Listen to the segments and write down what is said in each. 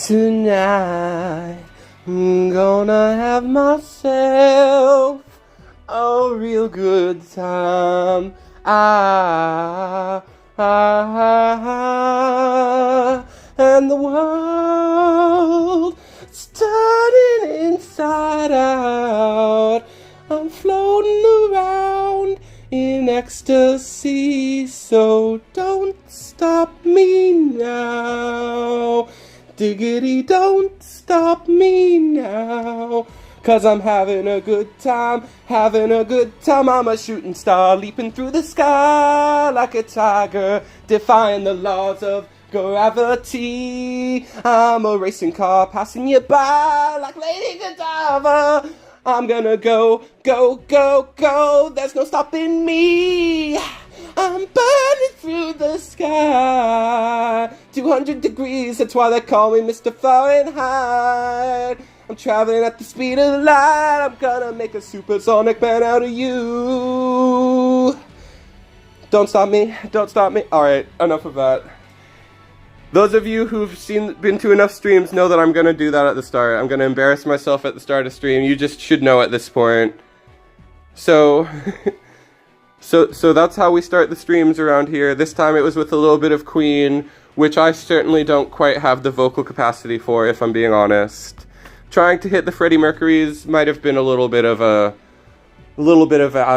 Tonight, I'm gonna have myself a real good time. And the world is turning inside out. I'm floating around in ecstasy, so don't stop me now. Diggity, don't stop me now. 'Cause I'm having a good time, having a good time. I'm a shooting star, leaping through the sky like a tiger, defying the laws of gravity. I'm a racing car, passing you by like Lady Godiva. I'm gonna go, go, go, go. There's no stopping me. I'm burning through the sky. 200 degrees, that's why they call me Mr. Fahrenheit. I'm traveling at the speed of light. I'm gonna make a supersonic man out of you. Don't stop me, don't stop me. Alright, enough of that. Those of you who've been to enough streams know that I'm gonna do that at the start. I'm gonna embarrass myself at the start of stream. You just should know at this point. So, so that's how we start the streams around here. This time it was with a little bit of Queen, which I certainly don't quite have the vocal capacity for, if I'm being honest. Trying to hit the Freddie Mercury's might have been a little bit of out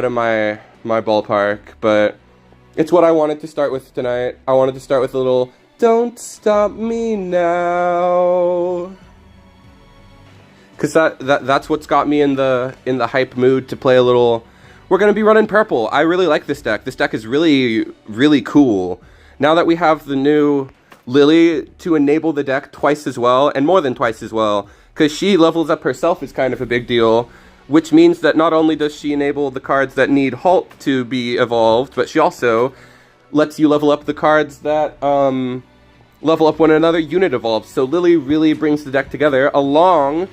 of my ballpark, but it's what I wanted to start with tonight. I wanted to start with a little "Don't Stop Me Now," because that's what's got me in the hype mood to play a little. We're gonna be running purple. I really like this deck. This deck is really, really cool. Now that we have the new Lily to enable the deck twice as well, and more than twice as well, because she levels up herself is kind of a big deal, which means that not only does she enable the cards that need Halt to be evolved, but she also lets you level up the cards that level up when another unit evolves. So Lily really brings the deck together, along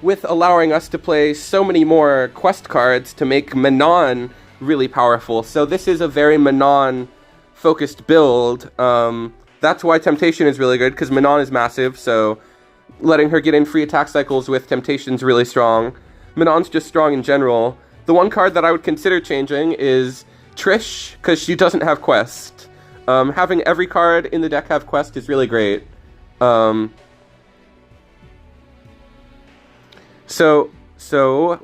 with allowing us to play so many more quest cards to make Manon really powerful. So this is a very Manon-focused build. That's why Temptation is really good, because Manon is massive, so letting her get in free attack cycles with Temptation's really strong. Manon's just strong in general. The one card that I would consider changing is Trish, because she doesn't have Quest. Having every card in the deck have Quest is really great. So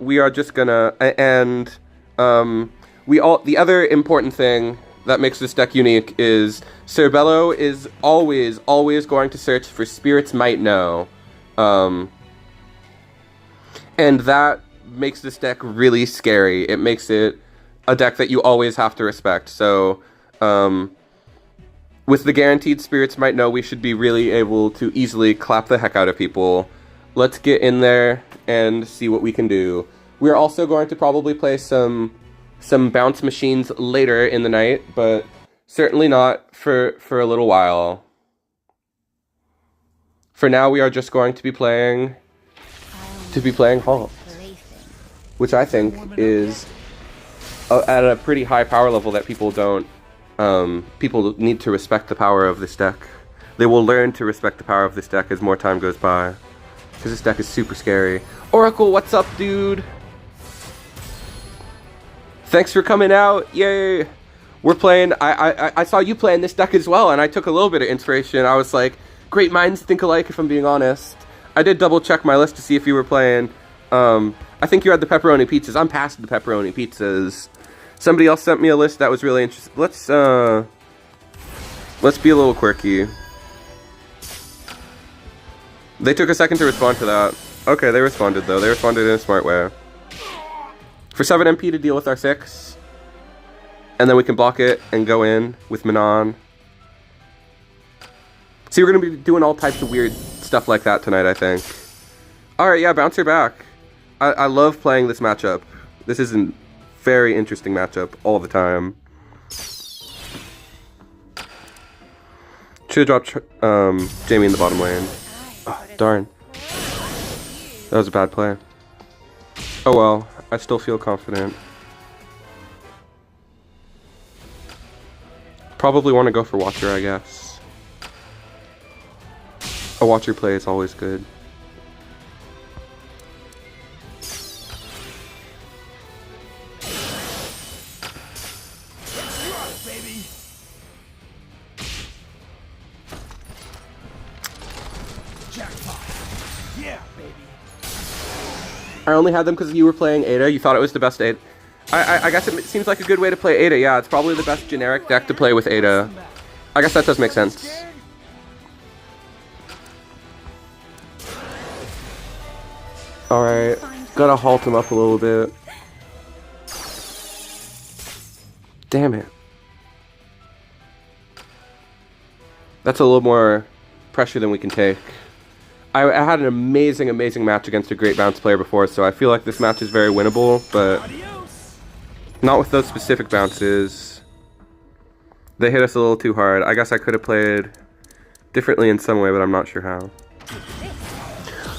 we are just gonna, and the other important thing that makes this deck unique is Cerbello is always going to search for Spirits Might Know. And that makes this deck really scary. It makes it a deck that you always have to respect. So, with the guaranteed Spirits Might Know, we should be really able to easily clap the heck out of people. Let's get in there and see what we can do. We're also going to probably play some bounce machines later in the night, but certainly not for a little while. For now, we are just going to be playing Halt, which I think is at a pretty high power level that people don't. People need to respect the power of this deck. They will learn to respect the power of this deck as more time goes by, because this deck is super scary. Oracle, what's up, dude? Thanks for coming out. Yay! We're playing. I saw you playing this deck as well, and I took a little bit of inspiration. I was like, great minds think alike, if I'm being honest. I did double check my list to see if you were playing. I think you had the pepperoni pizzas. I'm past the pepperoni pizzas. Somebody else sent me a list that was really interesting. Let's be a little quirky. They took a second to respond to that. Okay, they responded though. They responded in a smart way. For 7 MP to deal with our 6. And then we can block it and go in with Manon. See, we're going to be doing all types of weird stuff like that tonight, I think. Alright, yeah, bounce her back. I love playing this matchup. This is a very interesting matchup all the time. Should have dropped Jamie in the bottom lane. Oh, darn. That was a bad play. Oh well, I still feel confident. Probably want to go for Watcher, I guess. Oh To watch her play is always good. I only had them because you were playing Ada. You thought it was the best Ada. I guess it seems like a good way to play Ada. Yeah, it's probably the best generic deck to play with Ada. I guess that does make sense. Alright, gotta halt him up a little bit. Damn it. That's a little more pressure than we can take. I had an amazing match against a great bounce player before, so I feel like this match is very winnable, but not with those specific bounces. They hit us a little too hard. I guess I could have played differently in some way, but I'm not sure how.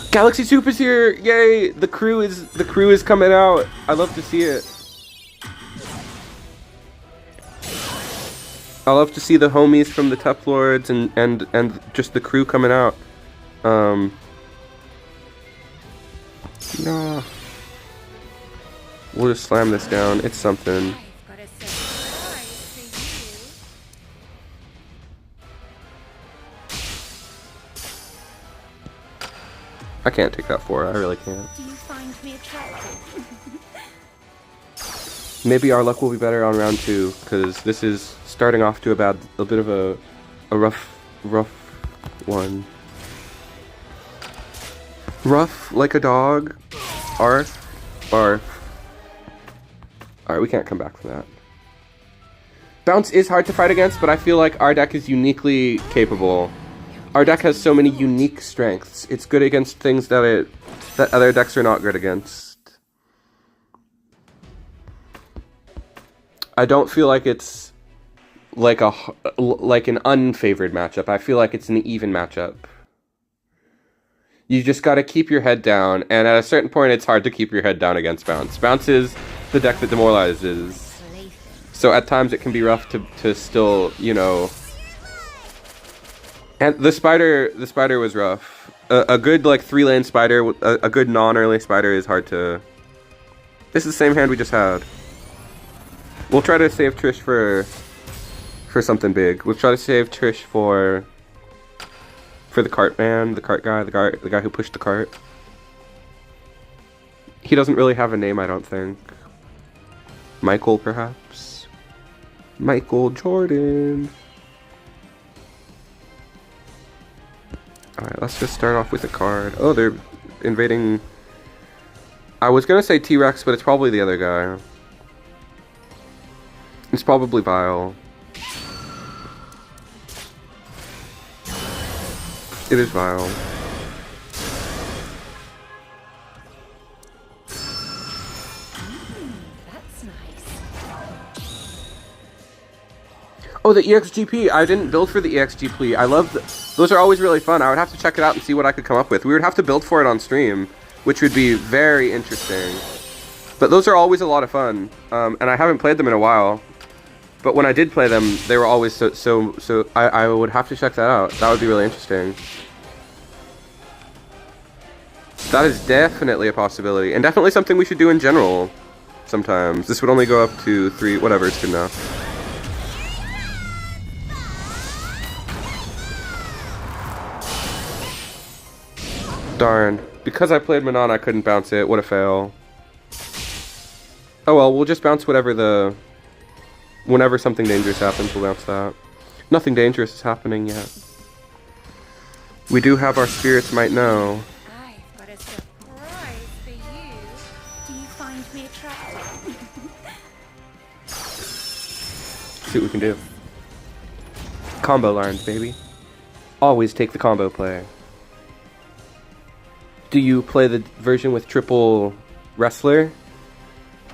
Galaxy Soup is here! Yay! The crew is coming out. I love to see it. I love to see the homies from the TEPLORDs and just the crew coming out. No. We'll just slam this down. It's something. I can't take that 4. I really can't. Do you find me attractive? Maybe our luck will be better on round 2, because this is starting off to a bit of a rough one. Rough like a dog. Arf. Barf. Alright, we can't come back from that. Bounce is hard to fight against, but I feel like our deck is uniquely capable. Our deck has so many unique strengths. It's good against things that other decks are not good against. I don't feel like it's like an unfavored matchup. I feel like it's an even matchup. You just gotta keep your head down, and at a certain point it's hard to keep your head down against Bounce. Bounce is the deck that demoralizes. So at times it can be rough to still, you know... And the spider was rough. A good, like, 3-lane spider, a good non-early spider is hard to... This is the same hand we just had. We'll try to save Trish for something big. We'll try to save Trish for the cart man, the cart guy, the guy who pushed the cart. He doesn't really have a name, I don't think. Michael, perhaps? Michael Jordan. Alright, let's just start off with a card. Oh, they're invading... I was gonna say T-Rex, but it's probably the other guy. It's probably Vile. It is Vile. That's nice. Oh, the EXGP! I didn't build for the EXGP. I love those are always really fun. I would have to check it out and see what I could come up with. We would have to build for it on stream, which would be very interesting. But those are always a lot of fun, and I haven't played them in a while. But when I did play them, they were always so. I would have to check that out. That would be really interesting. That is definitely a possibility, and definitely something we should do in general. Sometimes this would only go up to 3. Whatever, it's good enough. Darn. Because I played Manon, I couldn't bounce it. What a fail. Oh well, we'll just bounce whenever something dangerous happens, we'll bounce that. Nothing dangerous is happening yet. We do have our Spirits Might Know. I've got a surprise for you. Do you find me attractive? See what we can do. Combo lines, baby. Always take the combo play. Do you play the version with triple wrestler?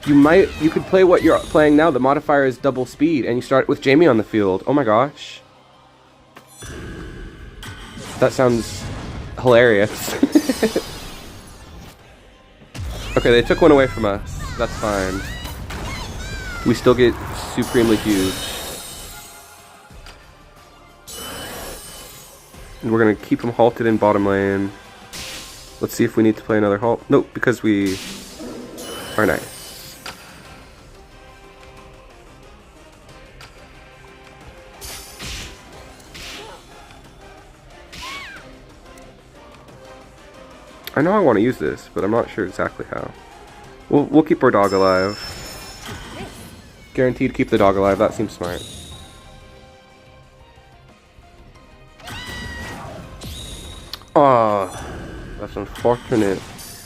You could play what you're playing now. The modifier is double speed, and you start with Jamie on the field. Oh my gosh. That sounds hilarious. Okay, they took one away from us. That's fine. We still get supremely huge. And we're gonna keep him halted in bottom lane. Let's see if we need to play another halt. Nope, because we are nice. I know I want to use this, but I'm not sure exactly how. We'll keep our dog alive. Guaranteed to keep the dog alive. That seems smart. Oh, that's unfortunate.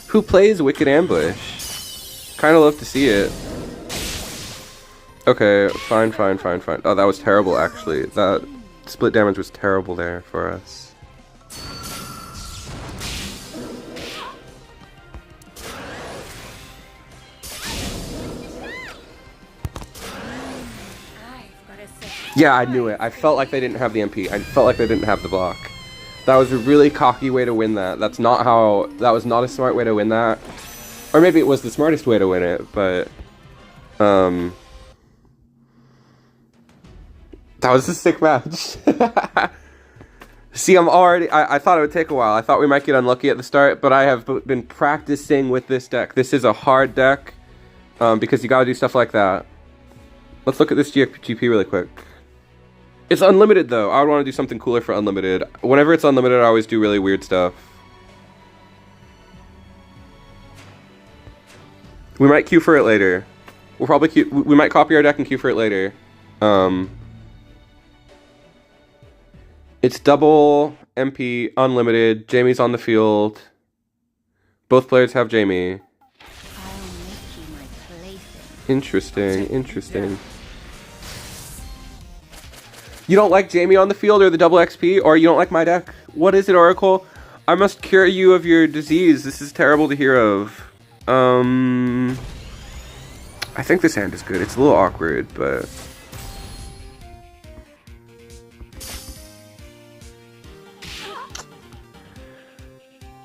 Who plays Wicked Ambush? Kind of love to see it. Okay, fine. Oh, that was terrible, actually. That split damage was terrible there for us. Yeah, I knew it. I felt like they didn't have the MP. I felt like they didn't have the block. That was a really cocky way to win that. That was not a smart way to win that. Or maybe it was the smartest way to win it, but that was a sick match. See, I thought it would take a while. I thought we might get unlucky at the start, but I have been practicing with this deck. This is a hard deck, because you gotta do stuff like that. Let's look at this GP really quick. It's unlimited, though. I would want to do something cooler for unlimited. Whenever it's unlimited, I always do really weird stuff. We might queue for it later. We might copy our deck and queue for it later. It's double MP, unlimited. Jamie's on the field. Both players have Jamie. Interesting. You don't like Jamie on the field or the double XP, or you don't like my deck? What is it, Oracle? I must cure you of your disease. This is terrible to hear of. I think this hand is good. It's a little awkward, but...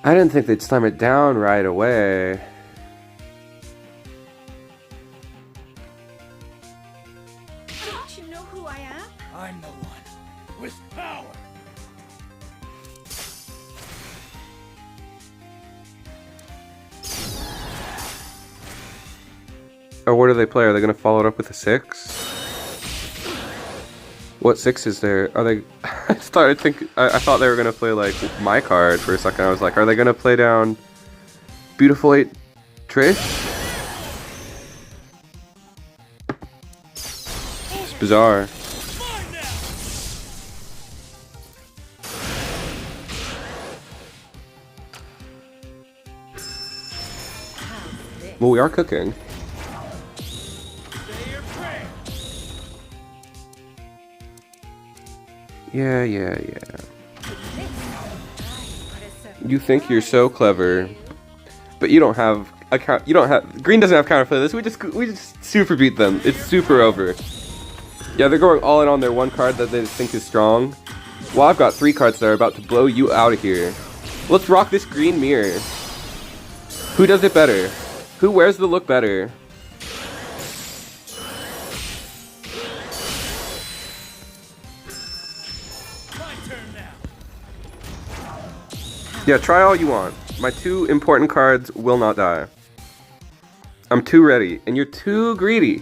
I didn't think they'd slam it down right away. Don't you know who I am? I'm the one with power. Oh, what do they play? Are they going to follow it up with a 6? What 6 is there? Are they... I thought they were going to play, like, my card for a second. I was like, are they going to play down Beautiful 8 Trish? It's bizarre. Well, we are cooking. Yeah. You think you're so clever, but you don't have Green doesn't have counter for this. We just super beat them. It's super over. Yeah, they're going all in on their one card that they think is strong. Well, I've got 3 cards that are about to blow you out of here. Let's rock this green mirror. Who does it better? Who wears the look better? Yeah, try all you want. My 2 important cards will not die. I'm too ready, and you're too greedy.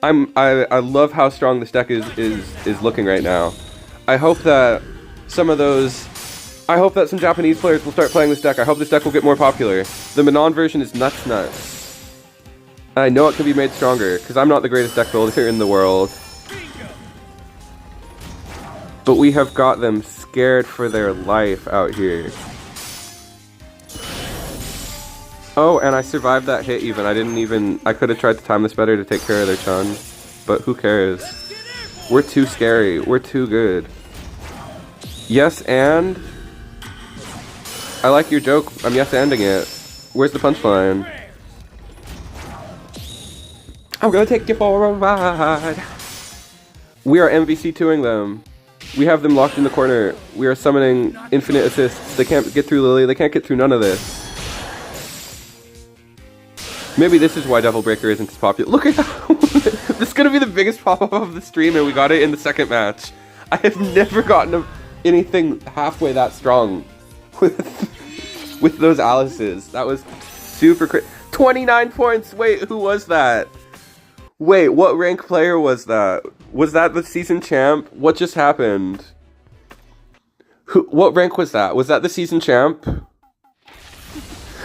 I love how strong this deck is looking right now. I hope that some Japanese players will start playing this deck. I hope this deck will get more popular. The Manon version is nuts. I know it can be made stronger, because I'm not the greatest deck builder in the world. But we have got them scared for their life out here. Oh, and I survived that hit even. I could have tried to time this better to take care of their Chun. But who cares? We're too scary. We're too good. Yes, and... I like your joke. I'm yes-anding it. Where's the punchline? I'm gonna take you for a ride. We are MVC2ing them. We have them locked in the corner. We are summoning infinite assists. They can't get through Lily. They can't get through none of this. Maybe this is why Devil Breaker isn't as popular. Look at that. This is going to be the biggest pop-up of the stream, and we got it in the second match. I have never gotten anything halfway that strong with those Alices. That was super crazy. 29 points! Wait, who was that? Wait, what rank player was that? Was that the season champ? What just happened? What rank was that? Was that the season champ?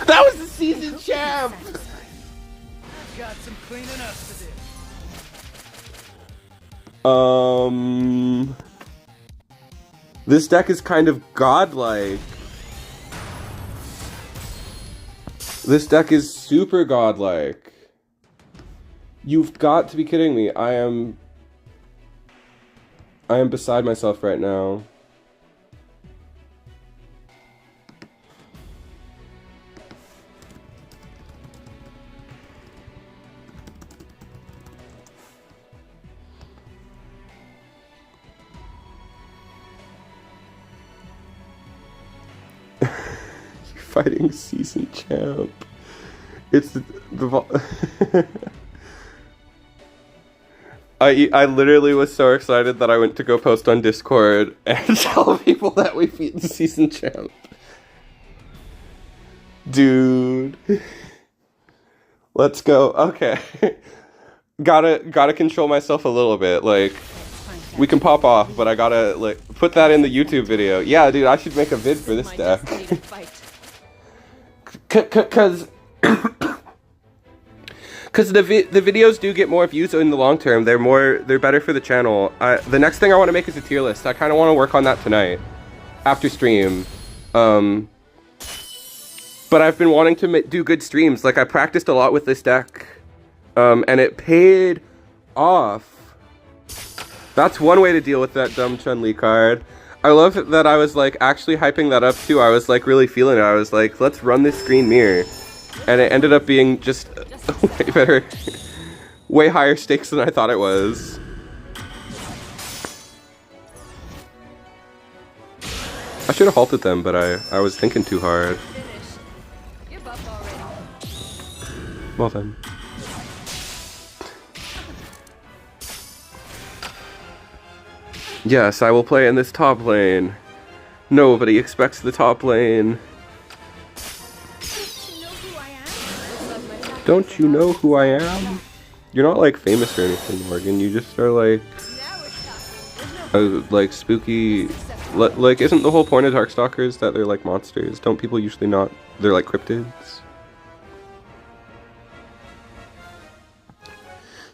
That was the season champ! I've got some cleaning up to do. This deck is kind of godlike. This deck is super godlike. You've got to be kidding me. I am beside myself right now. Fighting season champ. It's the I literally was so excited that I went to go post on Discord and tell people that we beat the season champ. Dude. Let's go. Okay. Gotta control myself a little bit. Like, we can pop off, but I gotta, like, put that in the YouTube video. Yeah, dude, I should make a vid for this deck. Cause the videos do get more views in the long term. They're better for the channel. The next thing I want to make is a tier list. I kind of want to work on that tonight after stream. But I've been wanting to do good streams. Like, I practiced a lot with this deck, and it paid off. That's one way to deal with that dumb Chun-Li card. I love that I was, like, actually hyping that up, too. I was, like, really feeling it. I was like, let's run this screen mirror. And it ended up being just way better, way higher stakes than I thought it was. I should have halted them, but I was thinking too hard. Well then. Yes, I will play in this top lane. Nobody expects the top lane. Don't you know who I am? You're not, like, famous or anything, Morgan. You just are, like, like, spooky... Like, isn't the whole point of Darkstalkers that they're, like, monsters? Don't people usually not... They're, like, cryptids?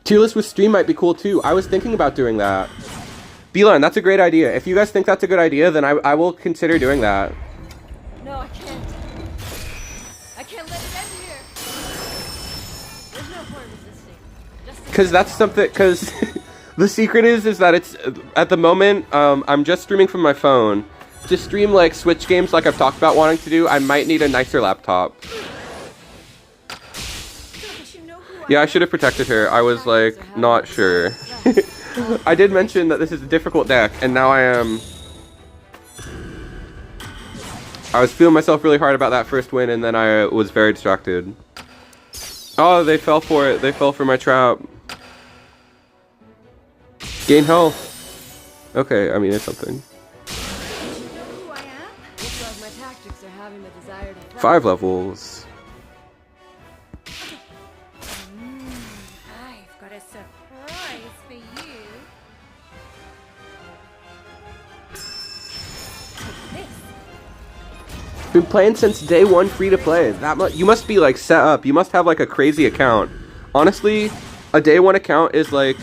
Tier list with stream might be cool, too. I was thinking about doing that. Beeline, that's a great idea. If you guys think that's a good idea, then I will consider doing that. No, I can't. I can't let it end here. There's no point resisting. Because that's something... Because the secret is that it's... At the moment, I'm just streaming from my phone. To stream, like, Switch games like I've talked about wanting to do, I might need a nicer laptop. Yeah, I should have protected her. I was, like, not sure. I did mention that this is a difficult deck, and now I am... I was feeling myself really hard about that first win, and then I was very distracted. Oh, they fell for it. They fell for my trap. Gain health. Okay, I mean, it's something. 5 levels. I've got a surprise for you. This. Been playing since day 1 free to play. You must be, like, set up. You must have, like, a crazy account. Honestly, a day 1 account is like...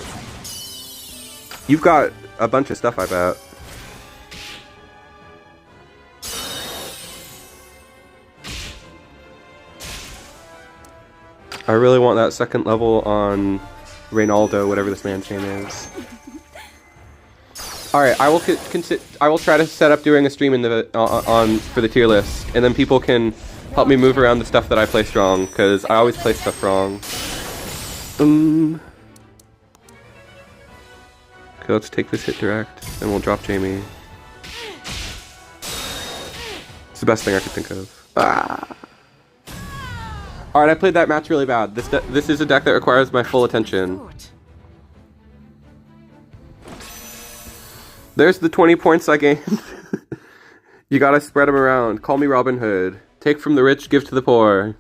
You've got a bunch of stuff, I bet. I really want that second level on Reynaldo, whatever this man's name is. Alright, I will try to set up doing a stream in the for the tier list, and then people can help me move around the stuff that I play strong, because I always play stuff wrong. Okay, let's take this hit direct, and we'll drop Jamie. It's the best thing I could think of. Ah. Alright, I played that match really bad. This is a deck that requires my full attention. There's the 20 points I gained. You gotta spread them around. Call me Robin Hood. Take from the rich, give to the poor.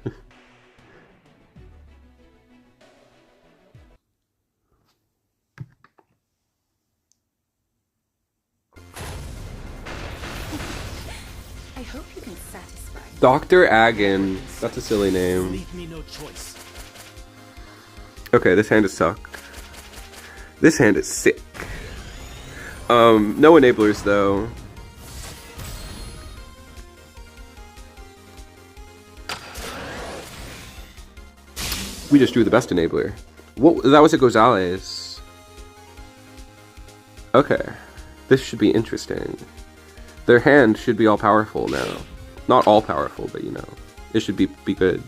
I hope you can satisfy. Dr. Agon. That's a silly name. Leave me no choice. Okay, this hand is sucked. This hand is sick. No enablers though. We just drew the best enabler. What? That was a Gonzalez. Okay. This should be interesting. Their hand should be all powerful now. Not all powerful, but you know. It should be good.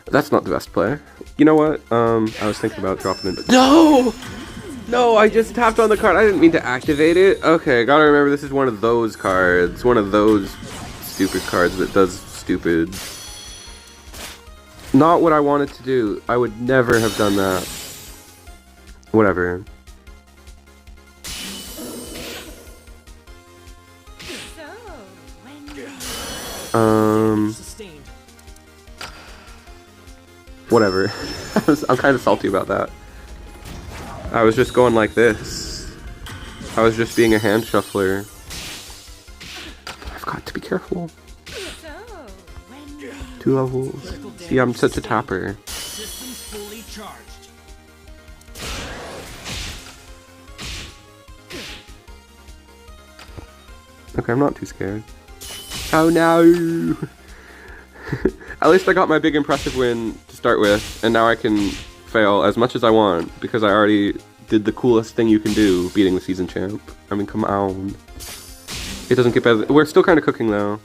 That's not the best play. You know what? I was thinking about dropping it. No! No, I just tapped on the card. I didn't mean to activate it. Okay, gotta remember this is one of those cards. One of those stupid cards that does stupid. Not what I wanted to do. I would never have done that. Whatever. Sustained. Whatever. I'm kind of salty about that. I was just going like this. I was just being a hand shuffler. I've got to be careful. 2 levels. See, I'm such a tapper. Systems fully charged. Okay, I'm not too scared. Oh no! At least I got my big impressive win to start with, and now I can fail as much as I want, because I already did the coolest thing you can do, beating the season champ. I mean, come on. It doesn't get better. We're still kind of cooking though.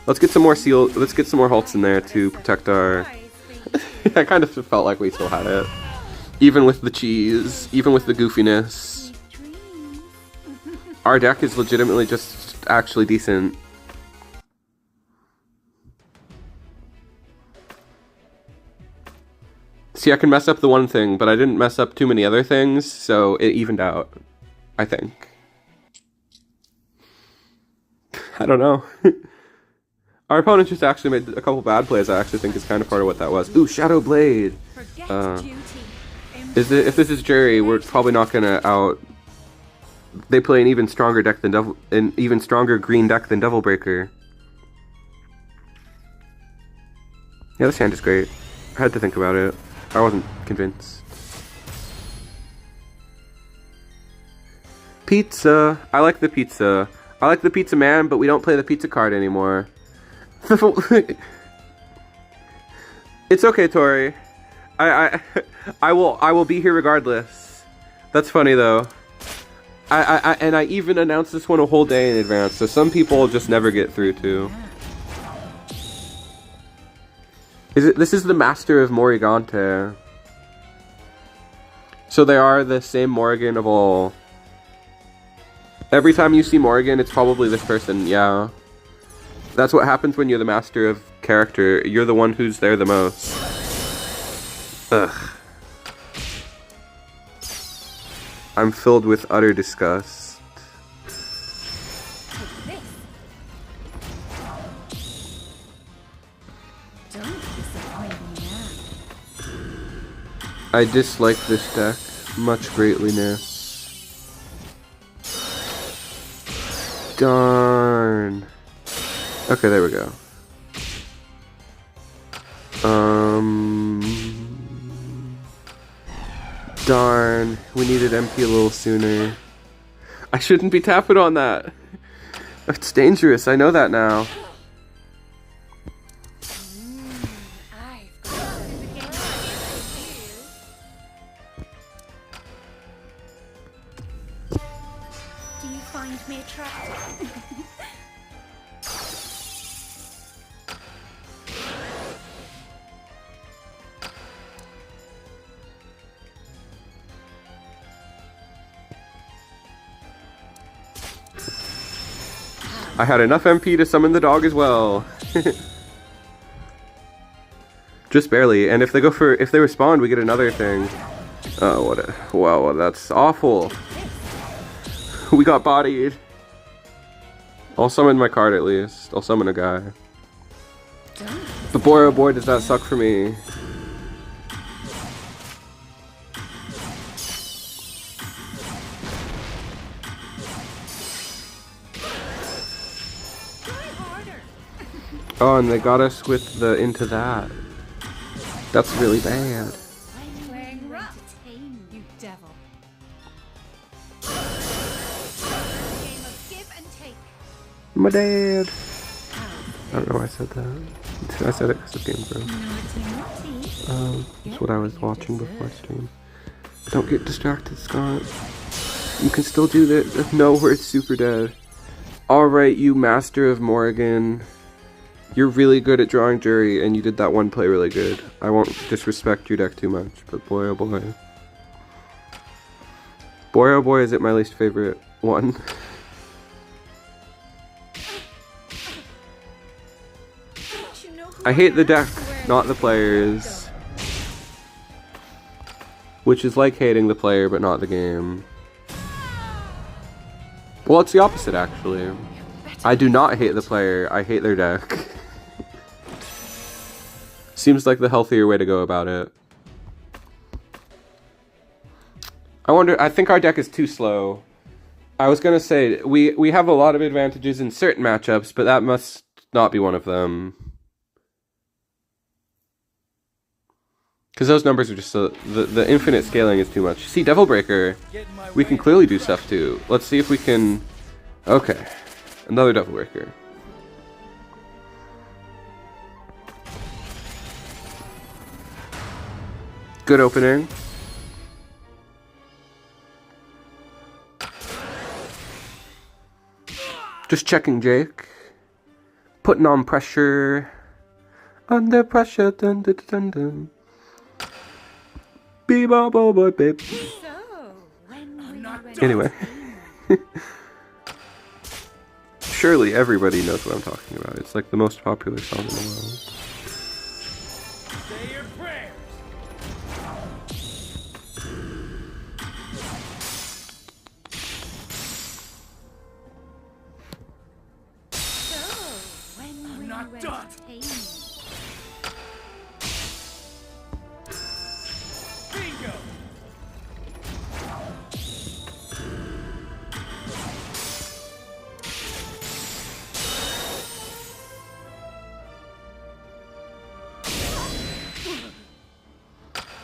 Let's get some more let's get some more halts in there to protect our... I kind of felt like we still had it. Even with the cheese, even with the goofiness. Our deck is legitimately just actually decent. See, I can mess up the one thing, but I didn't mess up too many other things, so it evened out, I think. I don't know. Our opponent just actually made a couple bad plays. I actually think is kind of part of what that was. Ooh, Shadow Blade! If this is Jerry, we're probably not gonna out... They play an even stronger deck than an even stronger green deck than Devil Breaker. Yeah, this hand is great. I had to think about it. I wasn't convinced. Pizza. I like the pizza. I like the pizza man, but we don't play the pizza card anymore. It's okay, Tori. I will be here regardless. That's funny though. And I even announced this one a whole day in advance, so some people just never get through to. This is the Master of Morgante. So they are the same Morrigan of all. Every time you see Morrigan, it's probably this person, yeah. That's what happens when you're the master of character. You're the one who's there the most. Ugh. I'm filled with utter disgust. I dislike this deck much greatliness. Darn. Okay, there we go. Darn. We needed MP a little sooner. I shouldn't be tapping on that. It's dangerous. I know that now. I had enough MP to summon the dog as well. Just barely. And if they respond, we get another thing. Oh, what a... Wow, that's awful. We got bodied. I'll summon my card at least. I'll summon a guy. But boy, oh boy, does that suck for me. Oh, and they got us with the into that. That's really bad. Playing rough. You devil. Game of give and take. My dad. I don't know why I said that. I said it because of Game Bro. That's what I was watching before stream. Don't get distracted, Scott. You can still do that. No, we're super dead. Alright, you master of Morrigan. You're really good at drawing jury, and you did that one play really good. I won't disrespect your deck too much, but boy oh boy. Boy oh boy, is it my least favorite one. I hate the deck, not the players. Which is like hating the player, but not the game. Well, it's the opposite, actually. I do not hate the player, I hate their deck. Seems like the healthier way to go about it. I think our deck is too slow. I was gonna say, we have a lot of advantages in certain matchups, but that must not be one of them. Because those numbers are just so... The infinite scaling is too much. See, Devil Breaker, we can clearly do stuff too. Let's see if we can... Okay. Another Devil Breaker. Good opening. Just checking Jake. Putting on pressure. Under pressure. Dun dun dun dun. Boy, babe. Anyway. Surely everybody knows what I'm talking about. It's like the most popular song in the world. Say your prayers. I'm not done. Bingo.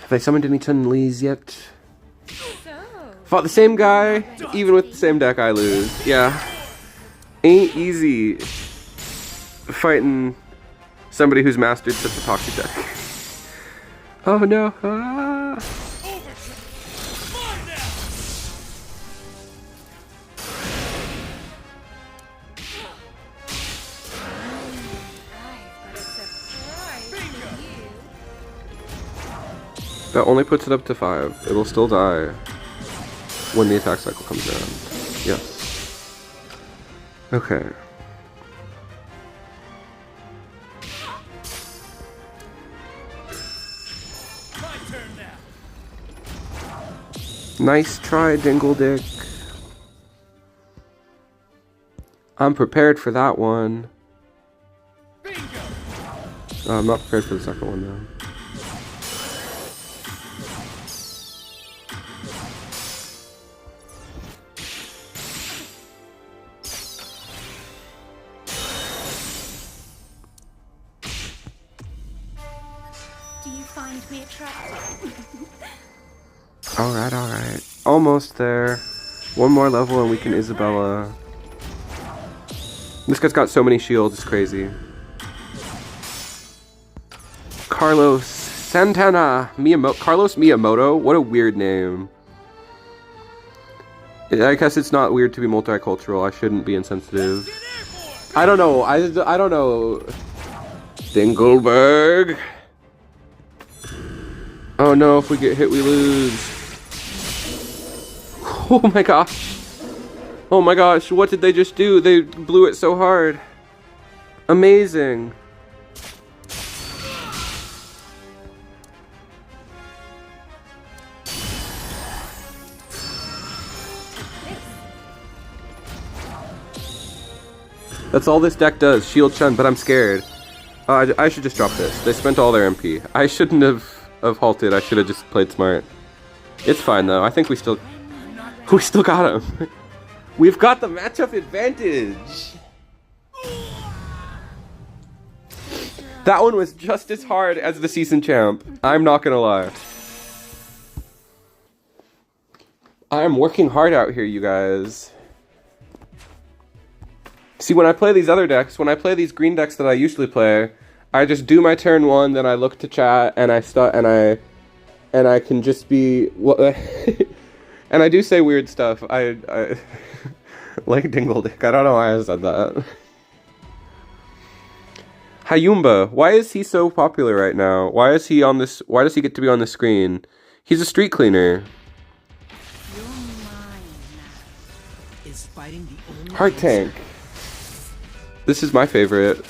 Have I summoned any Chun-Lis yet? Fought the same guy, even with the same deck I lose. Yeah. Ain't easy fighting somebody who's mastered such a toxic deck. Oh no. Ah. That only puts it up to 5. It'll still die when the attack cycle comes around. Yes. Okay. My turn now. Nice try, Dingle Dick. I'm prepared for that one. Bingo. I'm not prepared for the second one though. Alright. Almost there. One more level and we can Isabella. This guy's got so many shields, it's crazy. Carlos Santana. Carlos Miyamoto? What a weird name. I guess it's not weird to be multicultural. I shouldn't be insensitive. I don't know. I don't know. Dingleberg. Oh no, if we get hit, we lose. Oh my gosh. Oh my gosh, what did they just do? They blew it so hard. Amazing. That's all this deck does. Shield Chun, but I'm scared. I should just drop this. They spent all their MP. I shouldn't have halted. I should have just played smart. It's fine though. I think we still got him. We've got the matchup advantage. That one was just as hard as the season champ. I'm not gonna lie. I'm working hard out here, you guys. See, when I play these other decks, when I play these green decks that I usually play, I just do my turn one, then I look to chat, and I can just be, and I do say weird stuff. I like Dingle Dick. I don't know why I said that. Hayumba, why is he so popular right now? Why is he on this? Why does he get to be on the screen? He's a street cleaner. Heart Tank. This is my favorite.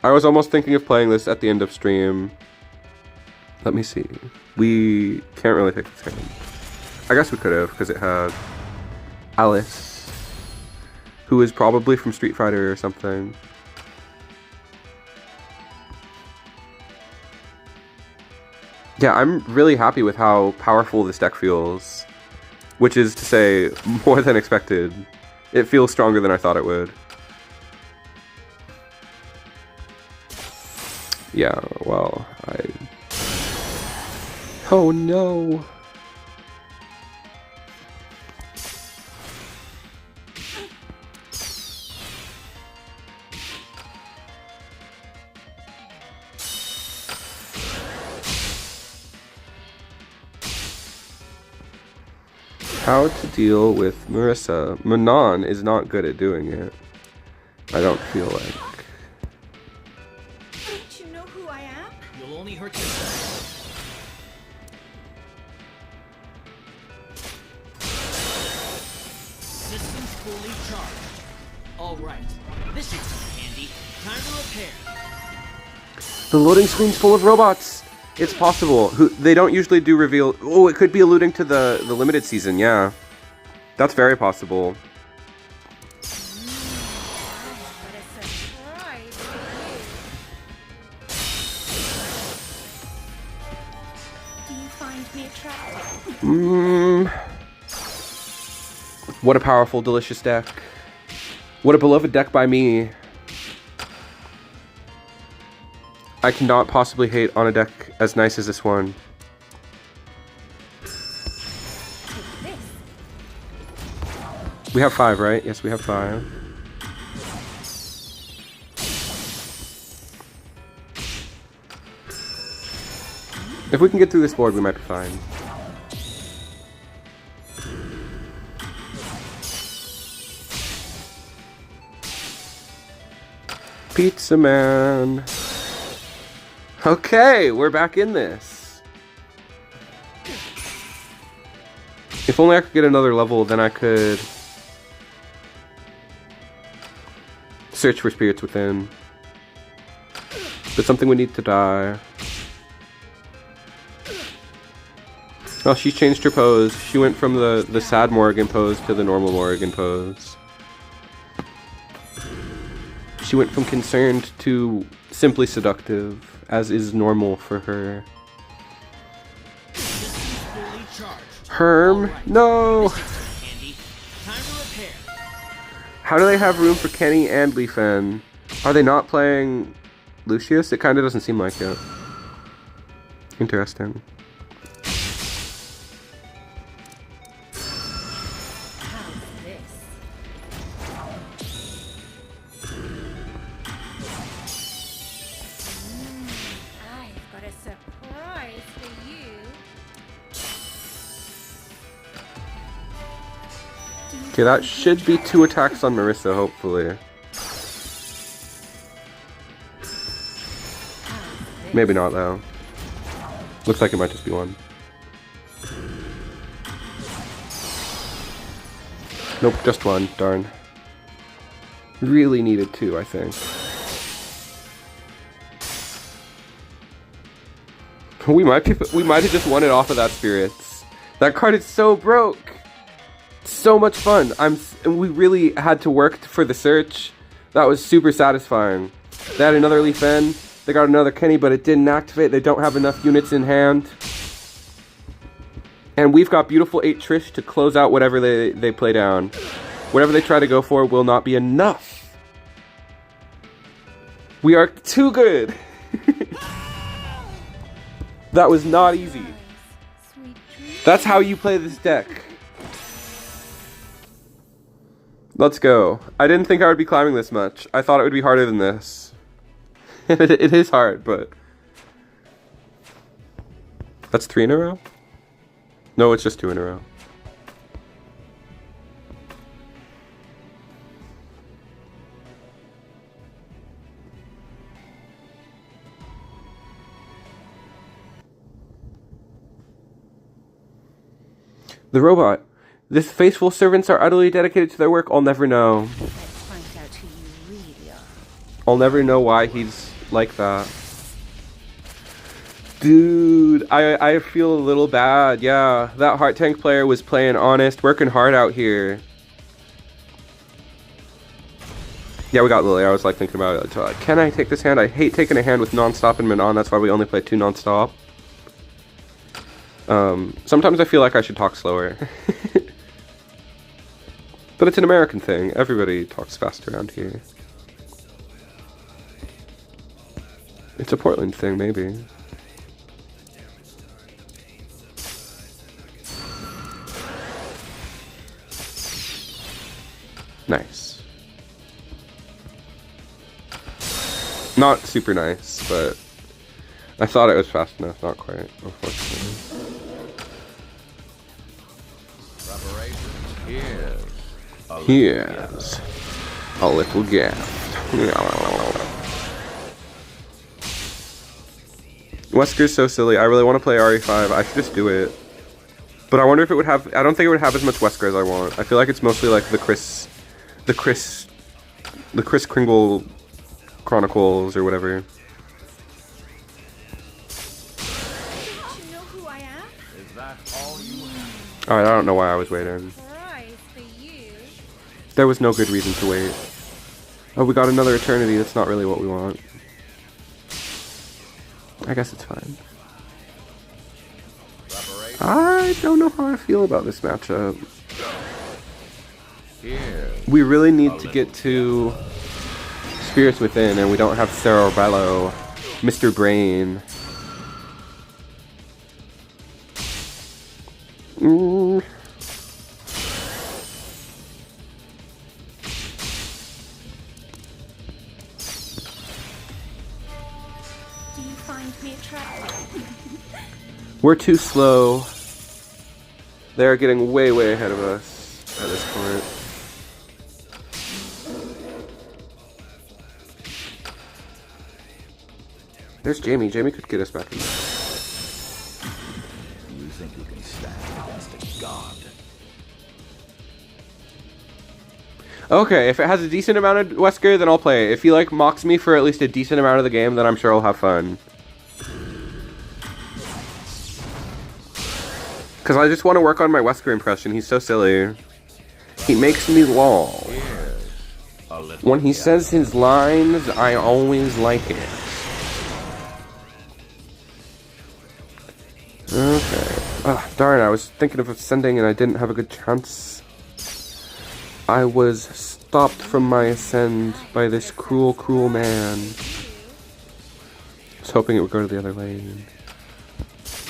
I was almost thinking of playing this at the end of stream. Let me see. We can't really pick this hand. I guess we could have, because it had Alice, who is probably from Street Fighter or something. Yeah, I'm really happy with how powerful this deck feels. Which is to say, more than expected. It feels stronger than I thought it would. Yeah, well, oh no! How to deal with Marissa. Manon is not good at doing it. I don't feel like. Don't you know who I am? You'll only hurt yourself. Systems fully charged. All right. This should come handy. Time to repair. The loading screen's full of robots. It's possible. They don't usually do reveal. Oh, it could be alluding to the limited season. Yeah, that's very possible. What a powerful, delicious deck. What a beloved deck by me. I cannot possibly hate on a deck as nice as this one. We have 5, right? Yes, we have 5. If we can get through this board, we might be fine. Pizza Man. Okay, we're back in this. If only I could get another level, then I could search for spirits within. But something would need to die. Oh, she's changed her pose. She went from the sad Morrigan pose to the normal Morrigan pose. She went from concerned to simply seductive, as is normal for her. Herm? No! How do they have room for Kenny and Lee Fen? Are they not playing Lucius? It kind of doesn't seem like it. Interesting. Okay, that should be 2 attacks on Marissa, hopefully. Maybe not, though. Looks like it might just be 1. Nope, just 1. Darn. Really needed 2, I think. We might have just won it off of that Spirits. That card is so broke. So much fun. We really had to work for the search, That was super satisfying. They had another Leaf N. They got another Kenny, but it didn't activate. They don't have enough units in hand. And we've got beautiful 8 Trish to close out whatever they play down. Whatever they try to go for will not be enough. We are too good. That was not easy. That's how you play this deck. Let's go. I didn't think I would be climbing this much. I thought it would be harder than this. It is hard, but... That's 3 in a row? No, it's just 2 in a row. The robot. This faithful servants are utterly dedicated to their work. I'll never know. Let's find out who you really are. I'll never know why he's like that. Dude, I feel a little bad. Yeah, that Heart Tank player was playing honest, working hard out here. Yeah, we got Lily. I was like thinking about it. So, can I take this hand? I hate taking a hand with non-stop and Manon. That's why we only play 2 non-stop. Sometimes I feel like I should talk slower. But it's an American thing. Everybody talks fast around here. It's a Portland thing, maybe. Nice. Not super nice, but I thought it was fast enough. Not quite, unfortunately. Here's a little gift. Wesker's so silly. I really want to play RE5. I should just do it. But I wonder if it would have... I don't think it would have as much Wesker as I want. I feel like it's mostly like the Chris Kringle Chronicles or whatever. Don't you know who I am? Is that all you have? Alright, I don't know why I was waiting. Prize for you. There was no good reason to wait. Oh, we got another Eternity. That's not really what we want. I guess it's fine. I don't know how I feel about this matchup. We really need to get to Spirits Within, and we don't have Cerebello, Mr. Brain. Do you find me attractive? We're too slow. They're getting way, way ahead of us at this point. There's Jamie. Jamie could get us back in there. You think you can stand against a god? Okay, if it has a decent amount of Wesker, then I'll play it. If he like mocks me for at least a decent amount of the game, then I'm sure I'll have fun. Because I just want to work on my Wesker impression. He's so silly. He makes me lol. When he says his lines, I always like it. Okay. Ah, darn, I was thinking of ascending and I didn't have a good chance. I was stopped from my ascend by this cruel, cruel man. I was hoping it would go to the other lane.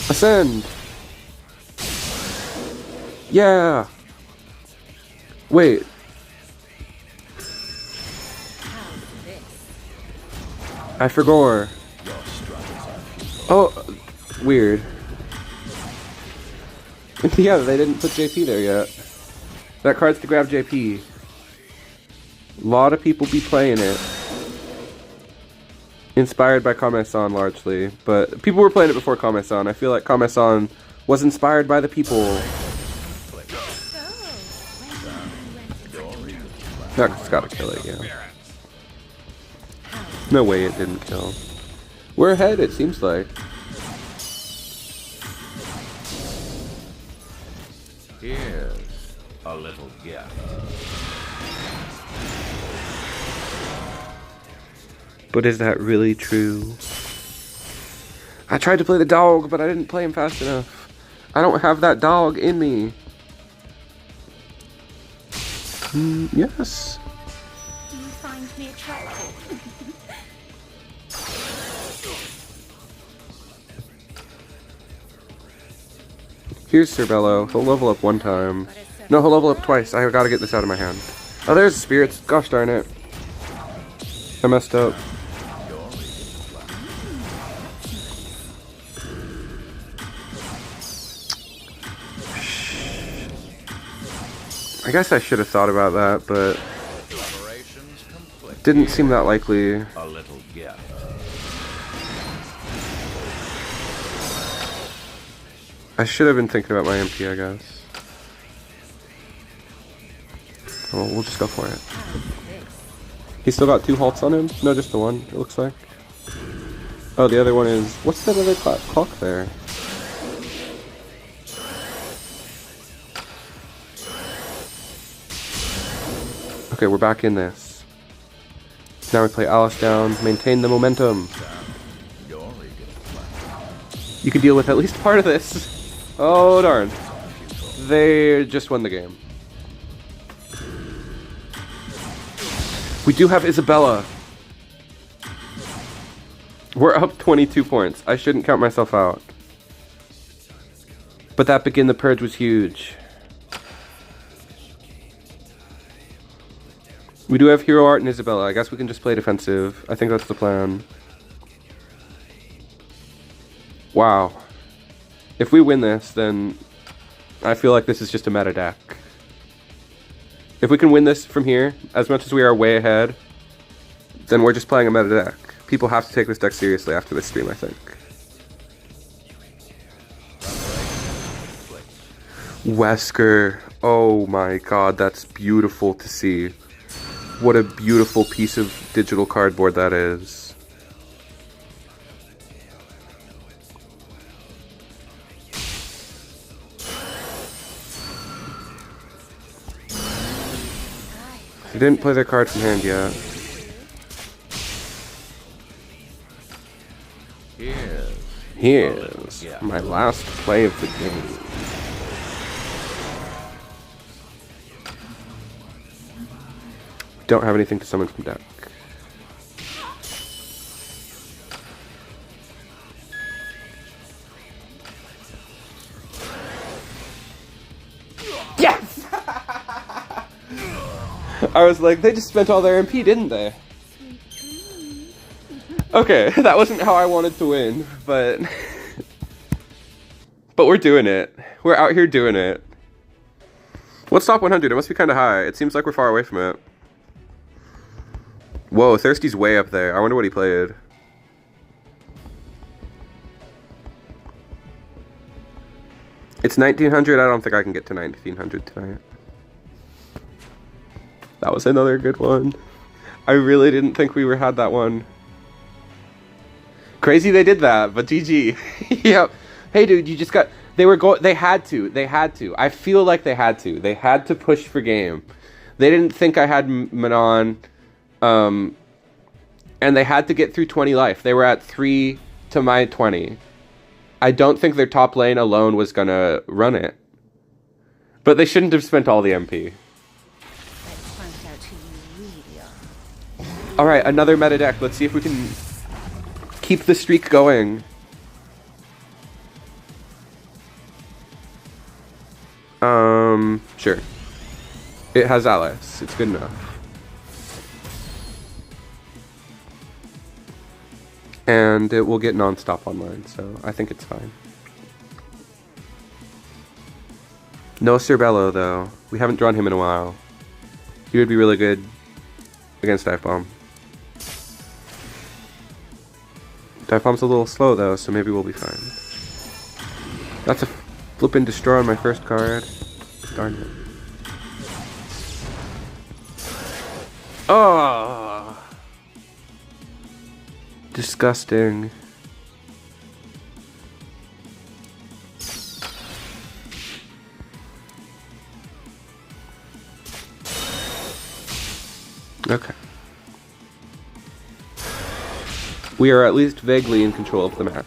Ascend! Yeah! Wait. I forgot. Oh, weird. Yeah, they didn't put JP there yet. That card's to grab JP. A lot of people be playing it. Inspired by Kame-san largely, but people were playing it before Kame-san. I feel like Kame-san was inspired by the people. That's gotta kill it, yeah. No way it didn't kill. We're ahead, it seems like. Here's a little gift. But is that really true? I tried to play the dog, but I didn't play him fast enough. I don't have that dog in me. Yes. Do you find me attractive? Here's Sir Bello. He'll level up one time. No, he'll level up twice. I gotta get this out of my hand. Oh, there's the spirits. Gosh darn it. I messed up. I guess I should have thought about that, but didn't seem that likely. A little gift. I should have been thinking about my MP, I guess. Oh, we'll just go for it. He's still got 2 halts on him? No, just the one, it looks like. Oh, the other one is... What's that other clock there? Okay, we're back in this. Now we play Alice down, maintain the momentum. You can deal with at least part of this. Oh, darn. They just won the game. We do have Isabella. We're up 22 points. I shouldn't count myself out. But that Begin the Purge was huge. We do have Hero Art and Isabella. I guess we can just play defensive. I think that's the plan. Wow. If we win this, then I feel like this is just a meta deck. If we can win this from here, as much as we are way ahead, then we're just playing a meta deck. People have to take this deck seriously after this stream, I think. Wesker. Oh my god, that's beautiful to see. What a beautiful piece of digital cardboard that is. They didn't play their card from hand yet. Here's my last play of the game. Don't have anything to summon from deck. Yes! I was like, they just spent all their MP, didn't they? Okay, that wasn't how I wanted to win, but... but we're doing it. We're out here doing it. What's top 100? It must be kind of high. It seems like we're far away from it. Whoa, Thirsty's way up there. I wonder what he played. It's 1900. I don't think I can get to 1900 tonight. That was another good one. I really didn't think we had that one. Crazy they did that, but GG. Yep. Hey dude, you just got... They had to. I feel like they had to. They had to push for game. They didn't think I had Manon. And they had to get through 20 life. They were at 3 to my 20. I don't think their top lane alone was gonna run it. But they shouldn't have spent all the MP. Alright, another meta deck. Let's see if we can keep the streak going. Sure. It has Alice. It's good enough. And it will get non-stop online, so I think it's fine. No Sir Bello, though. We haven't drawn him in a while. He would be really good against Dive Bomb. Dive Bomb's a little slow, though, so maybe we'll be fine. That's a flippin' destroy on my first card. Darn it. Oh! Disgusting. Okay. We are at least vaguely in control of the match.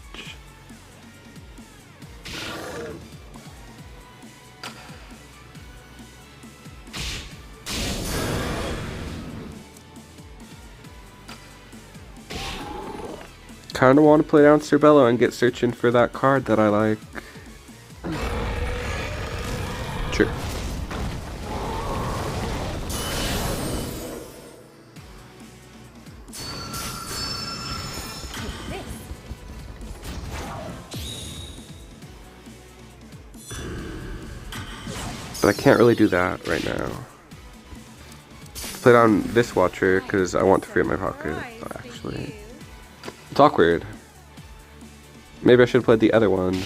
Kinda want to play down Cerbello and get searching for that card that I like. Sure. But I can't really do that right now. Play down this Watcher because I want to free up my pocket, actually. It's awkward. Maybe I should have played the other one.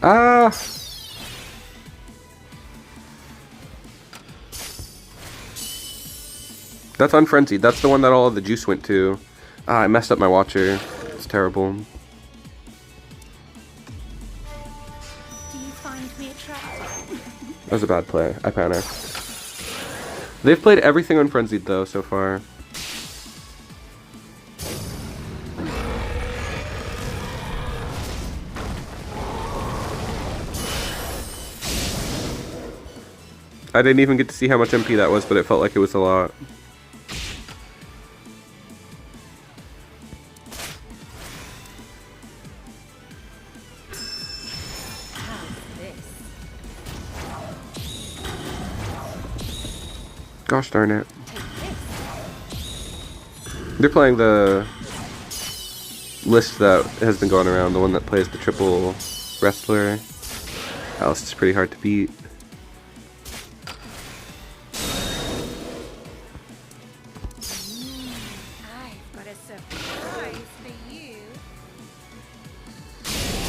Ah! That's Unfrenzied. That's the one that all of the juice went to. Ah, I messed up my Watcher. It's terrible. Do you find me attractive? That was a bad play. I panicked. They've played everything Unfrenzied though so far. I didn't even get to see how much MP that was, but it felt like it was a lot. Gosh darn it. They're playing the list that has been going around, the one that plays the triple wrestler. Alice is pretty hard to beat.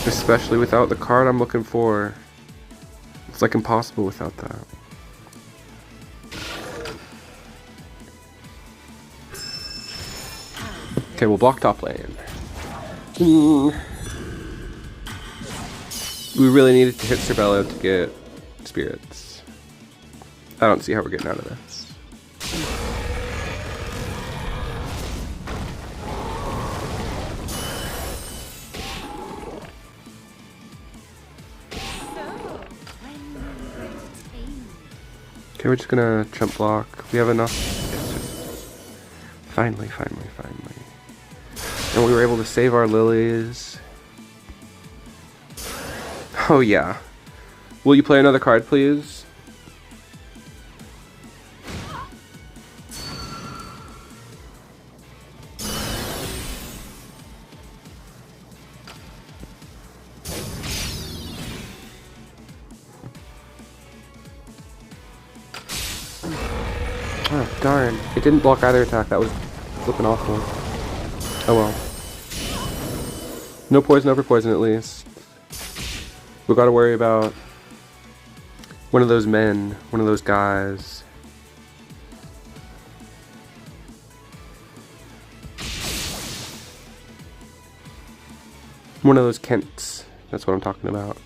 Especially without the card I'm looking for. It's like impossible without that. Okay, we'll block top lane. We really needed to hit Cerbello to get spirits. I don't see how we're getting out of this. Okay, we're just gonna chump block. We have enough. Finally. And we were able to save our lilies. Oh yeah. Will you play another card, please? Oh, darn. It didn't block either attack. That was flipping awful. Oh well. No poison over poison at least. We gotta worry about one of those men, one of those guys. One of those Kents. That's what I'm talking about.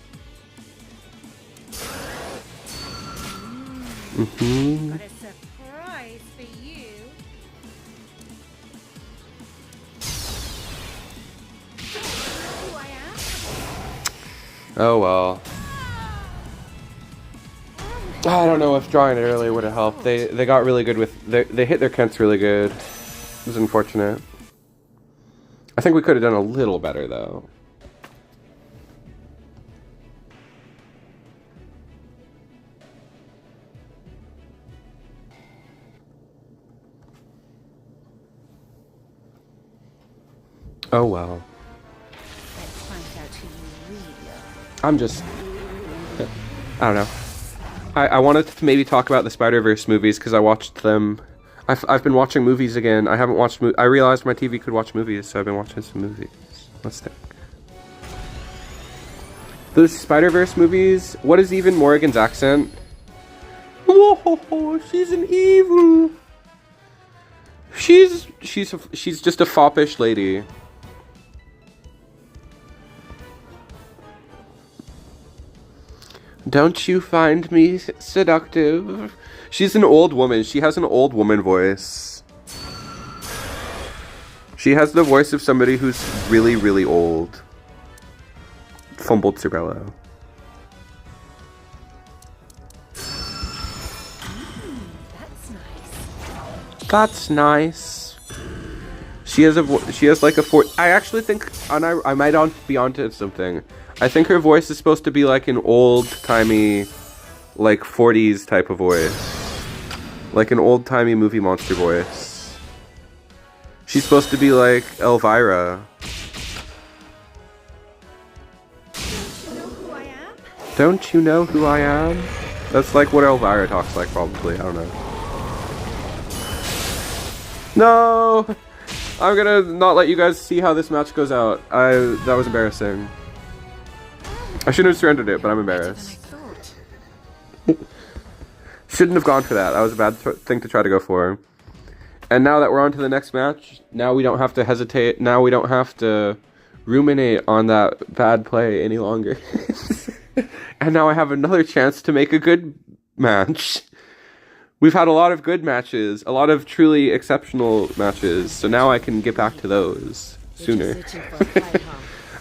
Mm-hmm. Got a surprise for you. Who I am? Oh well. I don't know if drawing it earlier would have helped. They got really good with they hit their Kents really good. It was unfortunate. I think we could have done a little better though. Oh well. Let's find out who you really are. I'm just... I don't know. I wanted to maybe talk about the Spider-Verse movies because I watched them. I've been watching movies again. I haven't watched... I realized my TV could watch movies, so I've been watching some movies. Let's think. Those Spider-Verse movies, what is even Morrigan's accent? Whoa, she's an evil... She's just a foppish lady. Don't you find me seductive? She's an old woman. She has an old woman voice. She has the voice of somebody who's really, really old. Fumbled Cirello. That's nice. That's nice. She has like a I actually think, and I might be onto something. I think her voice is supposed to be like an old-timey, like 40s type of voice. Like an old-timey movie monster voice. She's supposed to be like Elvira. Don't you know who I am? That's like what Elvira talks like, probably. I don't know. No! I'm gonna not let you guys see how this match goes out. That was embarrassing. I shouldn't have surrendered it, but I'm embarrassed. Shouldn't have gone for that. That was a bad thing to try to go for. And now that we're on to the next match, now we don't have to hesitate. Now we don't have to ruminate on that bad play any longer. And now I have another chance to make a good match. We've had a lot of good matches, a lot of truly exceptional matches, so now I can get back to those sooner.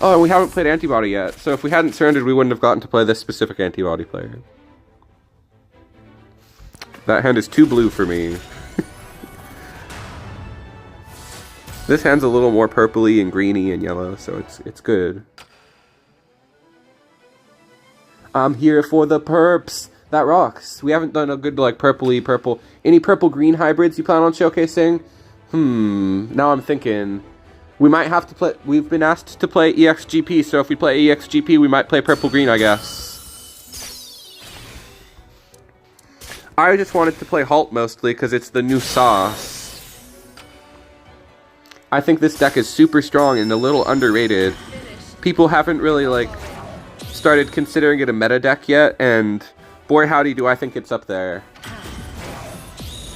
Oh, and we haven't played Antibody yet, so if we hadn't surrendered, we wouldn't have gotten to play this specific Antibody player. That hand is too blue for me. This hand's a little more purpley and greeny and yellow, so it's good. I'm here for the perps. That rocks. We haven't done a good, like, purpley purple. Any purple-green hybrids you plan on showcasing? Now I'm thinking. We might have to play... We've been asked to play EXGP, so if we play EXGP, we might play purple-green, I guess. I just wanted to play Halt mostly, because it's the new sauce. I think this deck is super strong and a little underrated. People haven't really, like, started considering it a meta deck yet, and... boy howdy do I think it's up there.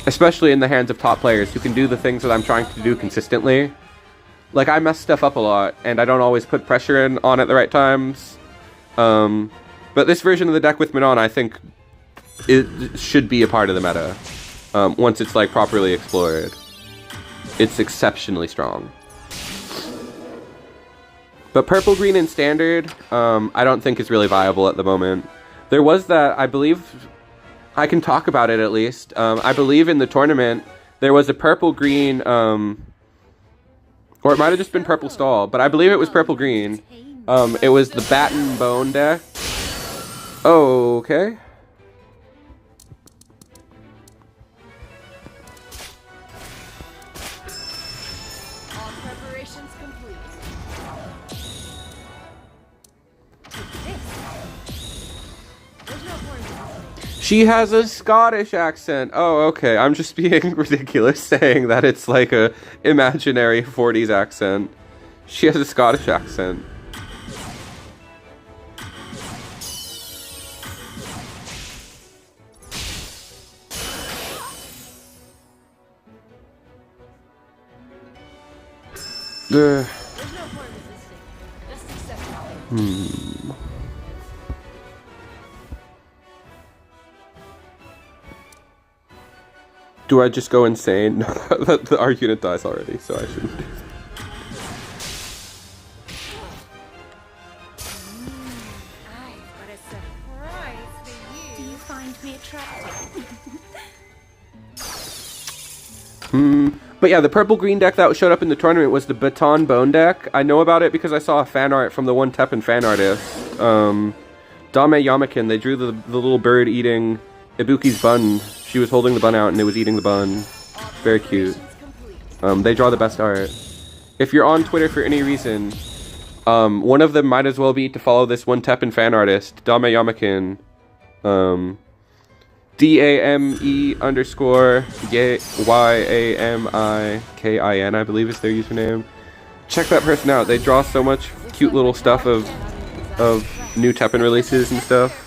Especially in the hands of top players who can do the things that I'm trying to do consistently. Like, I mess stuff up a lot, and I don't always put pressure on at the right times. But this version of the deck with Manon, I think, it should be a part of the meta. Once it's, like, properly explored. It's exceptionally strong. But purple, green, and standard, I don't think is really viable at the moment. There was that, I believe, I can talk about it at least. I believe in the tournament, there was a purple-green, or it might have just been purple stall, but I believe it was purple-green. It was the Bat and Bone deck. Oh, okay. All preparations complete. She has a Scottish accent. Oh, okay. I'm just being ridiculous saying that it's like a imaginary 40s accent. She has a Scottish accent. There's no point resisting. Just accept it. Do I just go insane? No, our unit dies already, so I shouldn't do that. I've got a surprise for you. Do you find me attractive? But yeah, the purple-green deck that showed up in the tournament was the Baton Bone deck. I know about it because I saw a fan art from the one TEPPEN fan artist. Dame Yamakin, they drew the little bird eating Ibuki's bun. She was holding the bun out and it was eating the bun. Very cute. They draw the best art. If you're on Twitter for any reason, one of them might as well be to follow this one TEPPEN fan artist, Dame Yamakin. DAME_YAMIKIN, I believe is their username. Check that person out. They draw so much cute little stuff of new TEPPEN releases and stuff.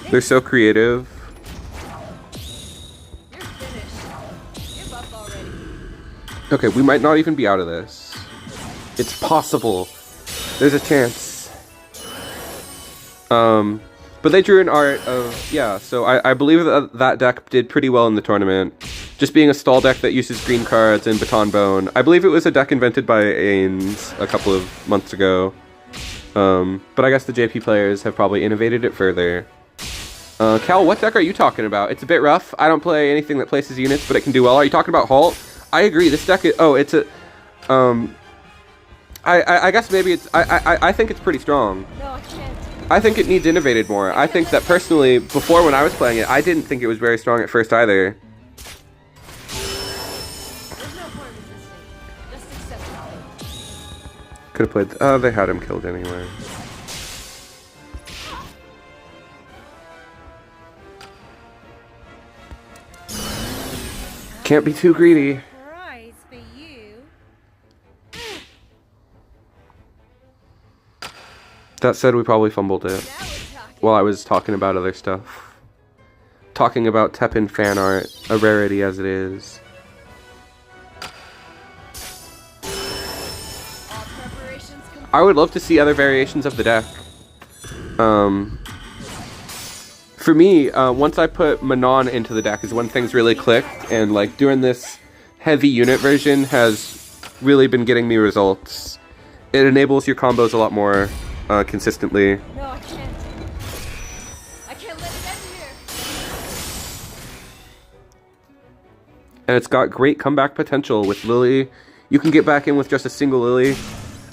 They're so creative. You're finished. Give up already. Okay, we might not even be out of this. It's possible. There's a chance. But they drew an art of, yeah, so I believe that deck did pretty well in the tournament. just being a stall deck that uses green cards and Baton Bone. I believe it was a deck invented by Ains a couple of months ago. But I guess the JP players have probably innovated it further. Cal, what deck are you talking about? It's a bit rough. I don't play anything that places units, but it can do well. Are you talking about Halt? I agree. This deck is... Oh, it's a... I guess maybe it's... I think it's pretty strong. No, I can't. I think it needs innovated more. I think that personally, before when I was playing it, I didn't think it was very strong at first either. There's no point resisting. Just accept it. Could have played... Oh, they had him killed anyway. Can't be too greedy. Prize for you. That said, we probably fumbled it while I was talking about other stuff. Talking about TEPPEN fan art, a rarity as it is. I would love to see other variations of the deck. For me, once I put Manon into the deck is when things really clicked, and like doing this heavy unit version has really been getting me results. It enables your combos a lot more consistently. No, I can't. I can't let it end here. And it's got great comeback potential with Lily. You can get back in with just a single Lily.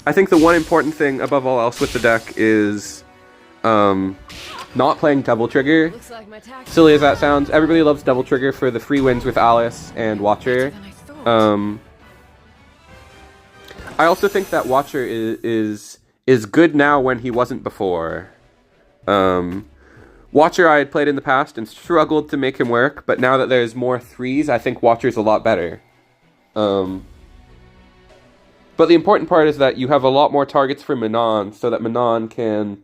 I think the one important thing above all else with the deck is not playing Double Trigger. Looks like my tactic. Silly as that sounds, everybody loves Double Trigger for the free wins with Alice and Watcher. I also think that Watcher is good now when he wasn't before. Watcher I had played in the past and struggled to make him work, but now that there's more threes, I think Watcher's a lot better. But the important part is that you have a lot more targets for Manon, so that Manon can...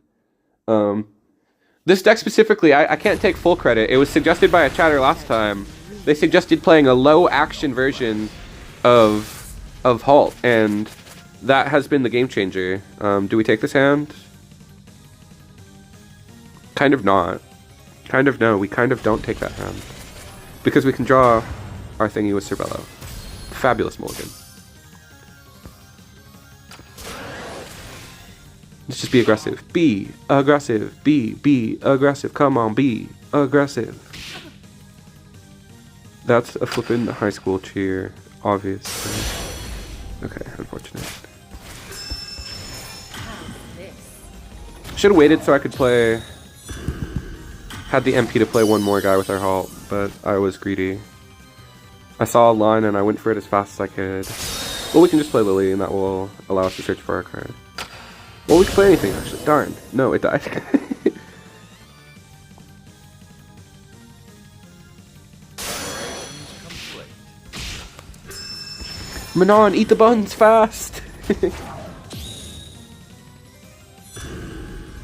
This deck specifically, I can't take full credit. It was suggested by a chatter last time. They suggested playing a low-action version of Halt, and that has been the game changer. Do we take this hand? Kind of not. Kind of no, we kind of don't take that hand. Because we can draw our thingy with Cerbello. Fabulous mulligan. Let's just be aggressive. Be aggressive. Be aggressive. Come on, be aggressive. That's a flippin' high school cheer, obviously. Okay, unfortunate. Should have waited so I could play... Had the MP to play one more guy with our Halt, but I was greedy. I saw a line and I went for it as fast as I could. Well, we can just play Lily and that will allow us to search for our card. Well, we can play anything, actually. Darn. No, it died. Manon, eat the buns fast!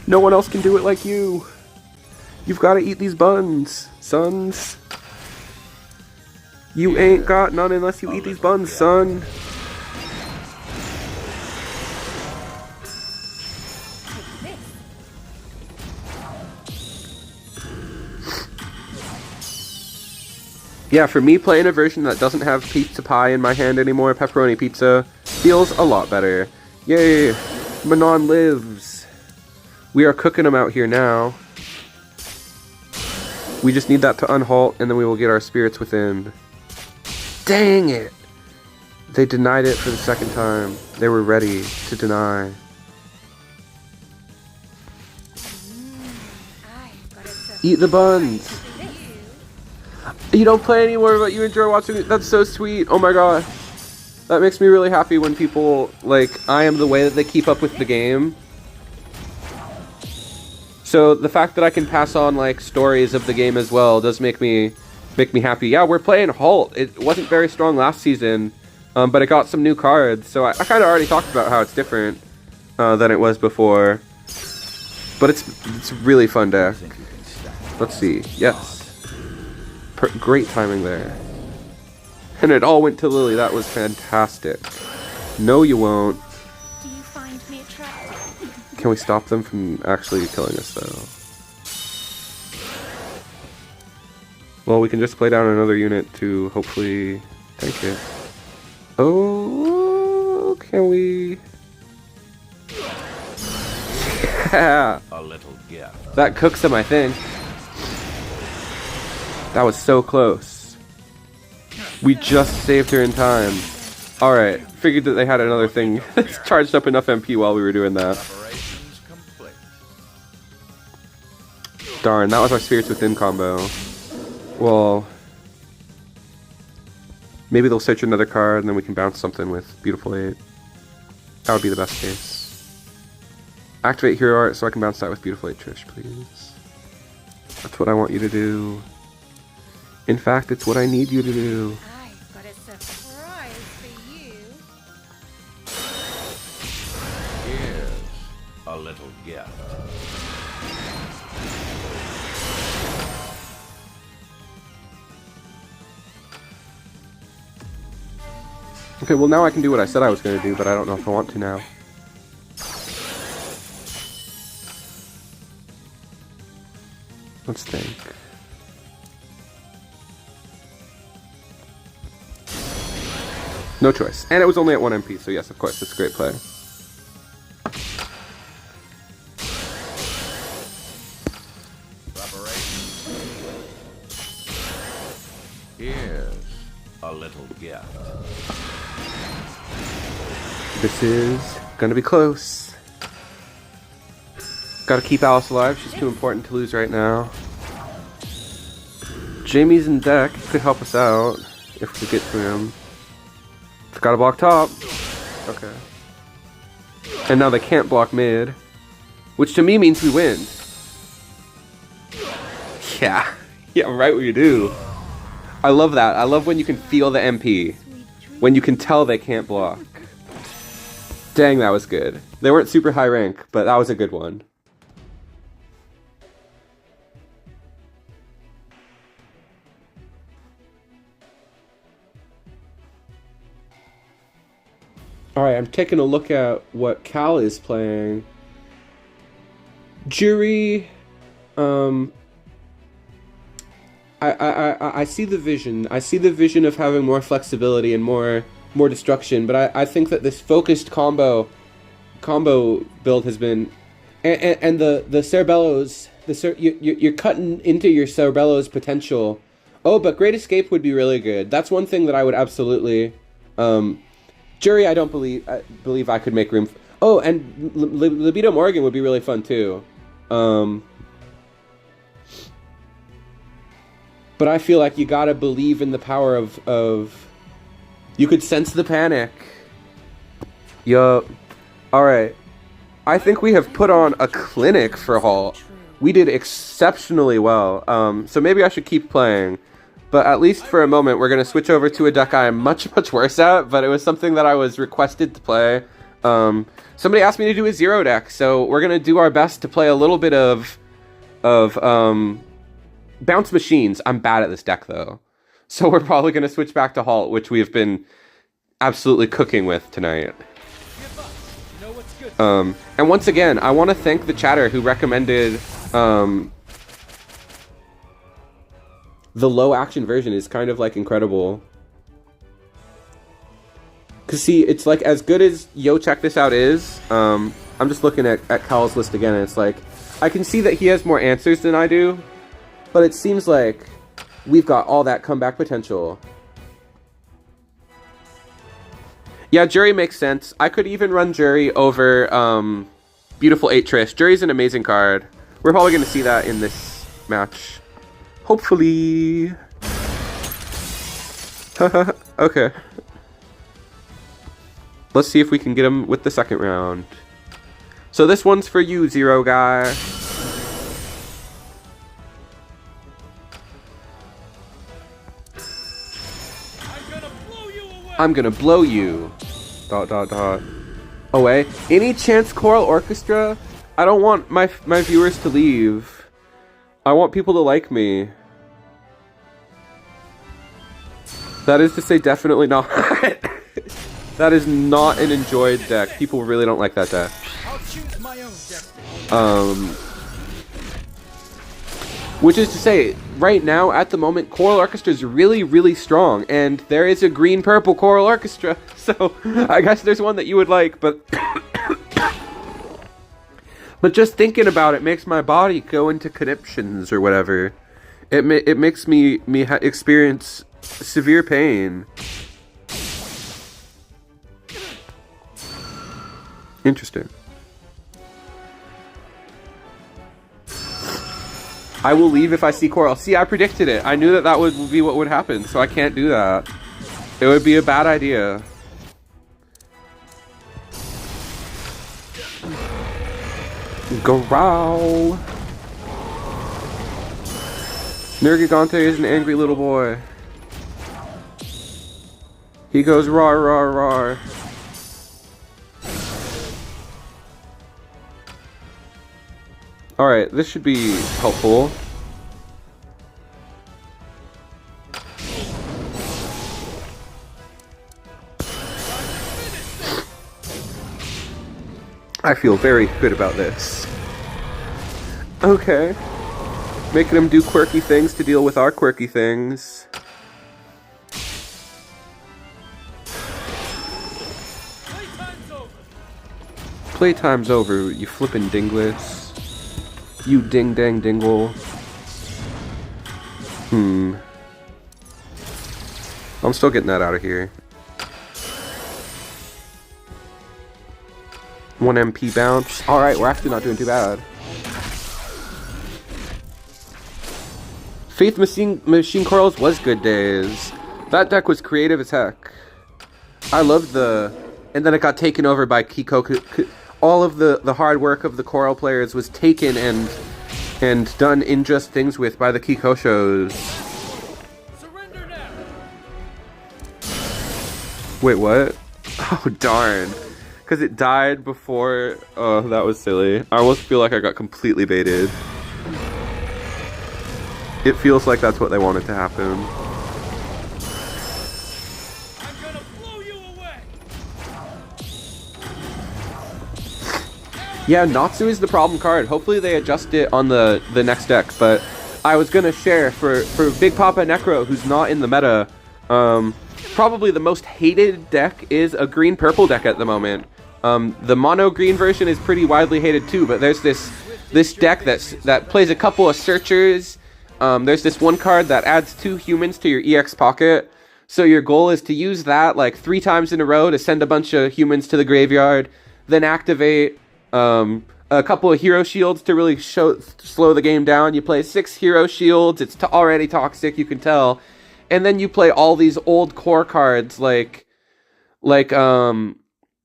No one else can do it like you. You've got to eat these buns, sons. You ain't got none unless you eat these buns, son. Yeah, for me, playing a version that doesn't have pizza pie in my hand anymore, pepperoni pizza, feels a lot better. Yay! Manon lives! We are cooking them out here now. We just need that to unhalt, and then we will get our spirits within. Dang it! They denied it for the second time. They were ready to deny. Eat the buns! You don't play anymore, but you enjoy watching it. That's so sweet. Oh my gosh. That makes me really happy when people, like, I am the way that they keep up with the game. So the fact that I can pass on, like, stories of the game as well does make me happy. Yeah, we're playing Halt. It wasn't very strong last season, but it got some new cards. So I kind of already talked about how it's different than it was before. But it's a really fun deck. Let's see. Yes. Great timing there. And it all went to Lily. That was fantastic. No, you won't. Do you find me attractive? Can we stop them from actually killing us, though? Well, we can just play down another unit to hopefully tank it. Oh, can we? Yeah. A little gift. That cooks him, I think. That was so close. We just saved her in time. Alright, figured that they had another thing that's charged up enough MP while we were doing that. Operations complete. Darn, that was our Spirits Within combo. Well, maybe they'll search another card and then we can bounce something with Beautiful 8. That would be the best case. Activate Hero Art so I can bounce that with Beautiful 8 Trish, please. That's what I want you to do. In fact, it's what I need you to do. I've got a surprise for you. Here's a little gift. Okay, well now I can do what I said I was going to do, but I don't know if I want to now. Let's think. No choice. And it was only at 1 MP, so yes, of course, it's a great play. Here's a little gift. This is gonna be close. Gotta keep Alice alive, she's too important to lose right now. Jamie's in deck, could help us out if we get to him. It's gotta block top. Okay. And now they can't block mid. Which to me means we win. Yeah. Yeah, right what you do. I love that. I love when you can feel the MP. When you can tell they can't block. Dang, that was good. They weren't super high rank, but that was a good one. Alright, I'm taking a look at what Cal is playing. Jury, I see the vision. I see the vision of having more flexibility and more destruction, but I think that this focused combo build has been, and the Cerebello's, you're cutting into your Cerebello's potential. Oh, but Great Escape would be really good. That's one thing that I would absolutely. Jury, I don't believe I could make room. Oh, and Libido Morgan would be really fun too. But I feel like you gotta believe in the power of. You could sense the panic. Yup. Alright. I think we have put on a clinic for Halt. We did exceptionally well. So maybe I should keep playing. But at least for a moment, we're going to switch over to a deck I am much worse at. But it was something that I was requested to play. Somebody asked me to do a 0 deck. So we're going to do our best to play a little bit of Bounce Machines. I'm bad at this deck, though. So we're probably going to switch back to Halt, which we have been absolutely cooking with tonight. And once again, I want to thank the chatter who recommended the low action version is kind of like incredible. Cause see, it's like as good as Yo Check This Out is, I'm just looking at Cal's list again and it's like, I can see that he has more answers than I do, but it seems like we've got all that comeback potential. Yeah, Jury makes sense. I could even run Jury over Beautiful 8 Trish. Jury's an amazing card. We're probably going to see that in this match. Hopefully. Okay. Let's see if we can get him with the second round. So this one's for you, Zero Guy. I'm gonna blow you. ... Away. Any chance Choral Orchestra? I don't want my viewers to leave. I want people to like me. That is to say, definitely not. That is not an enjoyed deck. People really don't like that deck. Which is to say, right now, at the moment, Choral Orchestra is really, really strong, and there is a green-purple Choral Orchestra, so I guess there's one that you would like, but... But just thinking about it makes my body go into conniptions or whatever. It makes me experience severe pain. Interesting. I will leave if I see Coral. See, I predicted it. I knew that that would be what would happen, so I can't do that. It would be a bad idea. Growl. Nergigante is an angry little boy. He goes rawr, rawr, rawr. Alright, this should be helpful. I feel very good about this. Okay. Making him do quirky things to deal with our quirky things. Playtime's over, you flippin' dinglets. You ding-dang dingle. I'm still getting that out of here. 1 MP bounce. Alright, we're actually not doing too bad. Faith Machine Corals was good days. That deck was creative as heck. I loved the... And then it got taken over by Kiko. All of the hard work of the Coral players was taken and done unjust things with by the Kikoshos. Surrender now. Wait, what? Oh, darn. Because it died before... Oh, that was silly. I almost feel like I got completely baited. It feels like that's what they wanted to happen. I'm gonna blow you away. Yeah, Natsu is the problem card. Hopefully they adjust it on the next deck. But I was going to share for Big Papa Necro, who's not in the meta, probably the most hated deck is a green-purple deck at the moment. The mono-green version is pretty widely hated too, but there's this deck that plays a couple of searchers. There's this one card that adds 2 humans to your EX pocket. So your goal is to use that like 3 times in a row to send a bunch of humans to the graveyard, then activate a couple of hero shields to really slow the game down. You play 6 hero shields. It's already toxic, you can tell. And then you play all these old core cards like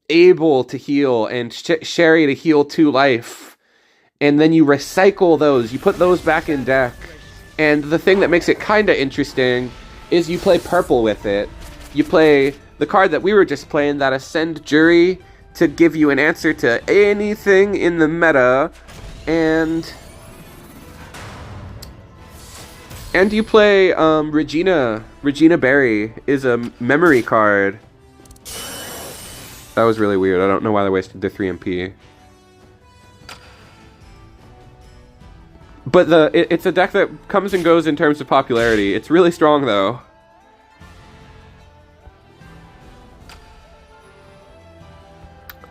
Able to heal and Sherry to heal 2 life. And then you recycle those. You put those back in deck. And the thing that makes it kind of interesting is you play purple with it. You play the card that we were just playing, that Ascend Jury, to give you an answer to anything in the meta. And you play Regina. Regina Berry is a memory card. That was really weird. I don't know why they wasted their 3 MP. But it's a deck that comes and goes in terms of popularity. It's really strong, though.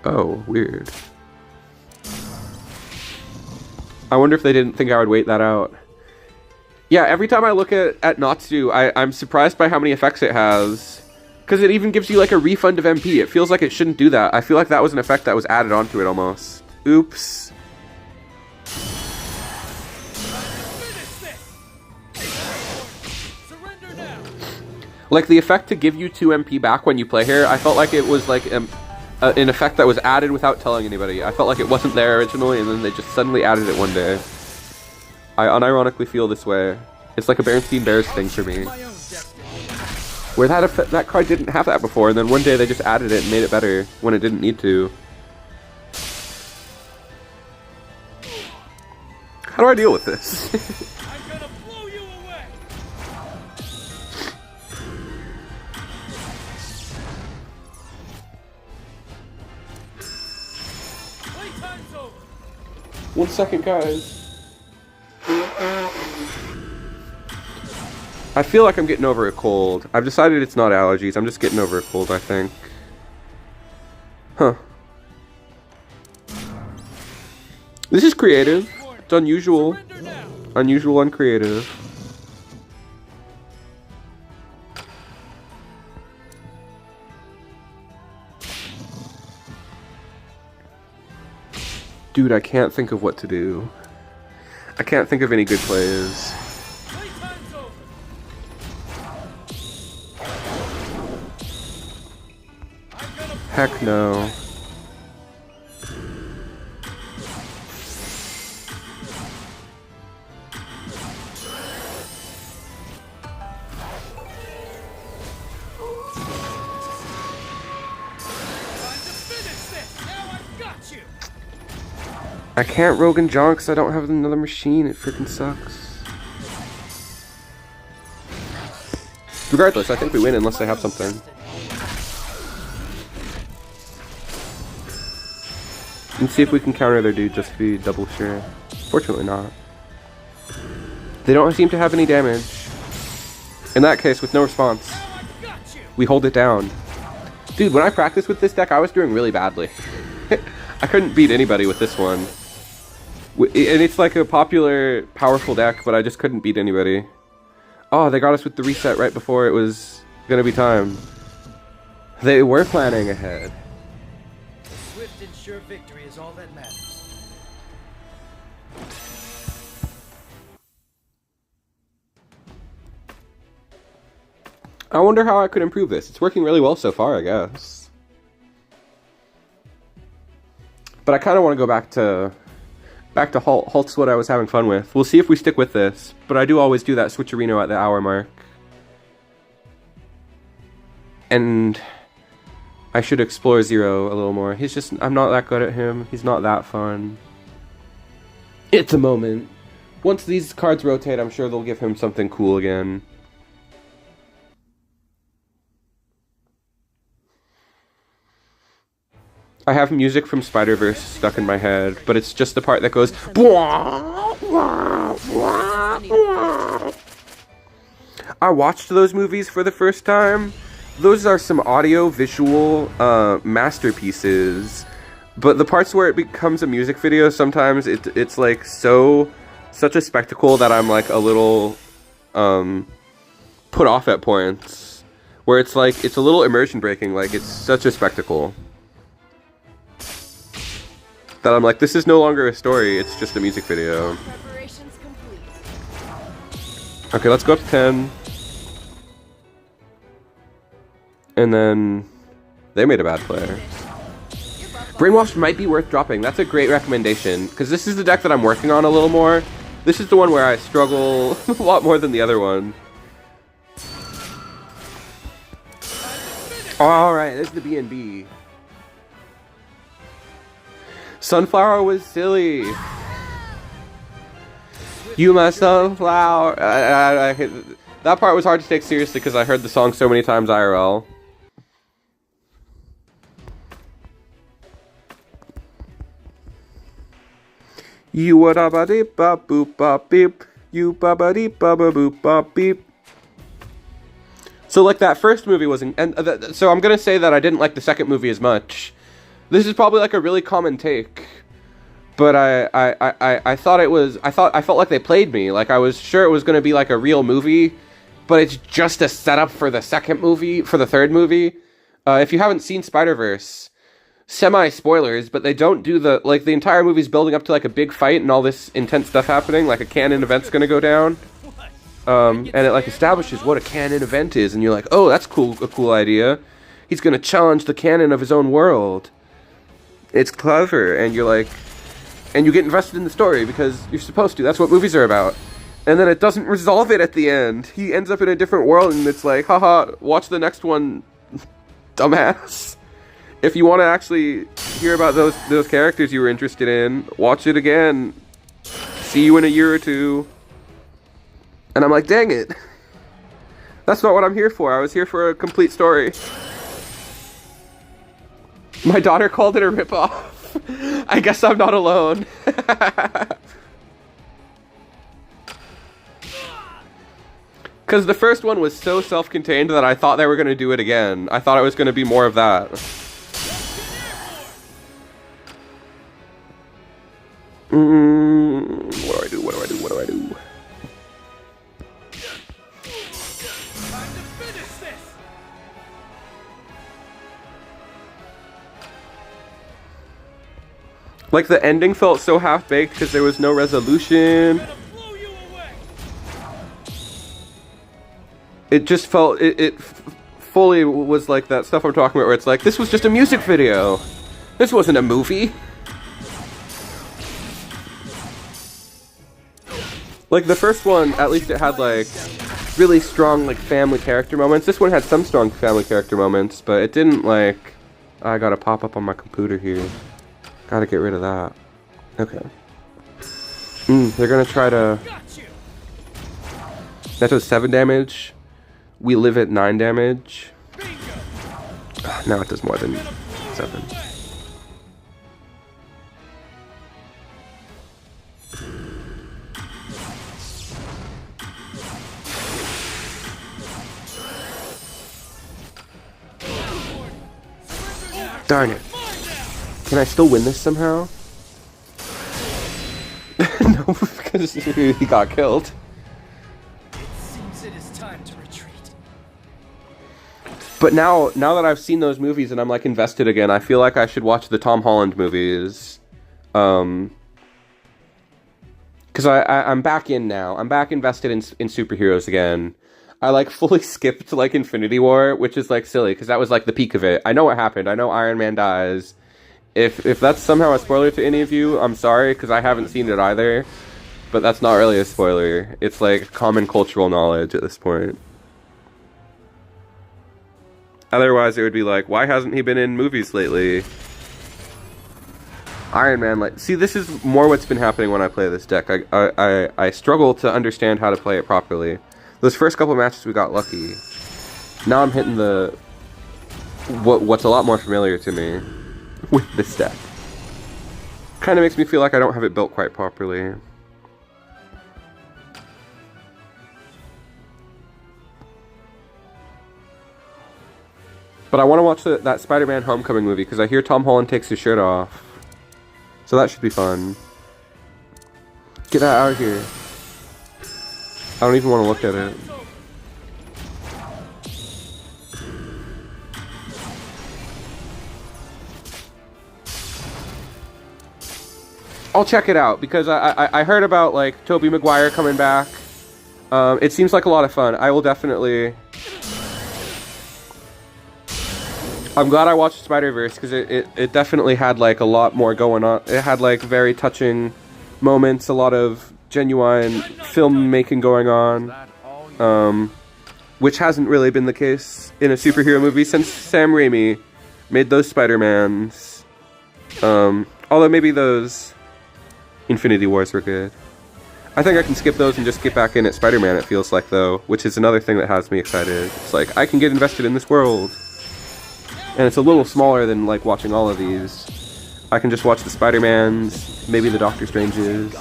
Oh, weird. I wonder if they didn't think I would wait that out. Yeah, every time I look at Natsu, I'm surprised by how many effects it has. Because it even gives you like a refund of MP. It feels like it shouldn't do that. I feel like that was an effect that was added onto it almost. Oops. Like, the effect to give you 2 MP back when you play here, I felt like it was like an effect that was added without telling anybody. I felt like it wasn't there originally, and then they just suddenly added it one day. I unironically feel this way. It's like a Berenstein Bears thing for me. Where that card didn't have that before, and then one day they just added it and made it better when it didn't need to. How do I deal with this? One second, guys. I feel like I'm getting over a cold. I've decided it's not allergies. I'm just getting over a cold, I think. Huh. This is creative. It's unusual. Unusual and creative. Dude, I can't think of what to do. I can't think of any good plays. Heck no. I can't Rogan John because I don't have another machine. It freaking sucks. Regardless, I think we win unless they have something. And see if we can counter their dude just to be double sure. Fortunately not. They don't seem to have any damage. In that case, with no response, we hold it down. Dude, when I practiced with this deck, I was doing really badly. I couldn't beat anybody with this one. And it's like a popular, powerful deck, but I just couldn't beat anybody. Oh, they got us with the reset right before it was gonna be time. They were planning ahead. A swift and sure victory is all that matters. I wonder how I could improve this. It's working really well so far, I guess. But I kind of want to go back to Halt. Halt's what I was having fun with. We'll see if we stick with this, but I do always do that switcherino at the hour mark. And I should explore Zero a little more. He's just, I'm not that good at him. He's not that fun. It's a moment. Once these cards rotate, I'm sure they'll give him something cool again. I have music from Spider-Verse stuck in my head, but it's just the part that goes I watched those movies for the first time. Those are some audio-visual masterpieces, but the parts where it becomes a music video, sometimes it's like such a spectacle that I'm like a little put off at points, where it's like it's a little immersion breaking, like it's such a spectacle. That I'm like, this is no longer a story, it's just a music video. Okay, let's go up to 10. And then they made a bad play. Brainwashed might be worth dropping. That's a great recommendation, because this is the deck that I'm working on a little more. This is the one where I struggle a lot more than the other one. Alright, there's the B&B. Sunflower was silly. You my sunflower. That part was hard to take seriously because I heard the song so many times IRL. You what a ba deep ba boop ba beep. You ba ba deep ba ba boop ba beep. So like that first movie wasn't, and so I'm gonna say that I didn't like the second movie as much. This is probably like a really common take, but I thought it was, I felt like they played me. Like I was sure it was going to be like a real movie, but it's just a setup for the second movie, for the third movie. If you haven't seen Spider-Verse, semi-spoilers, but they don't do the, like the entire movie's building up to like a big fight and all this intense stuff happening, like a canon event's going to go down. And it like establishes what a canon event is, and you're like, oh, that's cool, a cool idea. He's going to challenge the canon of his own world. It's clever, and you're like, and you get invested in the story because you're supposed to. That's what movies are about. And then it doesn't resolve it at the end. He ends up in a different world, and it's like, haha, watch the next one, dumbass. If you want to actually hear about those characters you were interested in, watch it again. See you in a year or two. And I'm like, dang it. That's not what I'm here for. I was here for a complete story. My daughter called it a ripoff. I guess I'm not alone. Because the first one was so self-contained that I thought they were going to do it again. I thought it was going to be more of that. What do I do? What do I do? What do I do? Time to finish this! Like, the ending felt so half-baked because there was no resolution. Gonna blow you away! It just felt, it fully was like that stuff I'm talking about where it's like, this was just a music video. This wasn't a movie. Like, the first one, at least it had, like, really strong, like, family character moments. This one had some strong family character moments, but it didn't, like... I gotta pop up on my computer here. Gotta get rid of that. Okay. They're gonna try to... That does 7 damage. We live at 9 damage. Now it does more than 7. Darn it. Can I still win this somehow? No, because he got killed. It seems it is time to retreat. But now that I've seen those movies and I'm like invested again, I feel like I should watch the Tom Holland movies. Because I'm back in now. I'm back invested in superheroes again. I like fully skipped like Infinity War, which is like silly because that was like the peak of it. I know what happened. I know Iron Man dies. If that's somehow a spoiler to any of you, I'm sorry because I haven't seen it either. But that's not really a spoiler. It's like common cultural knowledge at this point. Otherwise, it would be like, why hasn't he been in movies lately? Iron Man, like, see, this is more what's been happening when I play this deck. I struggle to understand how to play it properly. Those first couple matches we got lucky. Now I'm hitting the what's a lot more familiar to me with this deck. Kind of makes me feel like I don't have it built quite properly. But I want to watch that Spider-Man Homecoming movie because I hear Tom Holland takes his shirt off. So that should be fun. Get that out of here. I don't even want to look at it. I'll check it out because I heard about like Tobey Maguire coming back. It seems like a lot of fun. I will definitely... I'm glad I watched Spider-Verse because it definitely had like a lot more going on. It had like very touching moments, a lot of genuine filmmaking going on, which hasn't really been the case in a superhero movie since Sam Raimi made those Spider-Mans. Although maybe those Infinity Wars were good. I think I can skip those and just get back in at Spider-Man, it feels like, though, which is another thing that has me excited. It's like, I can get invested in this world. And it's a little smaller than, like, watching all of these. I can just watch the Spider-Mans, maybe the Doctor Stranges.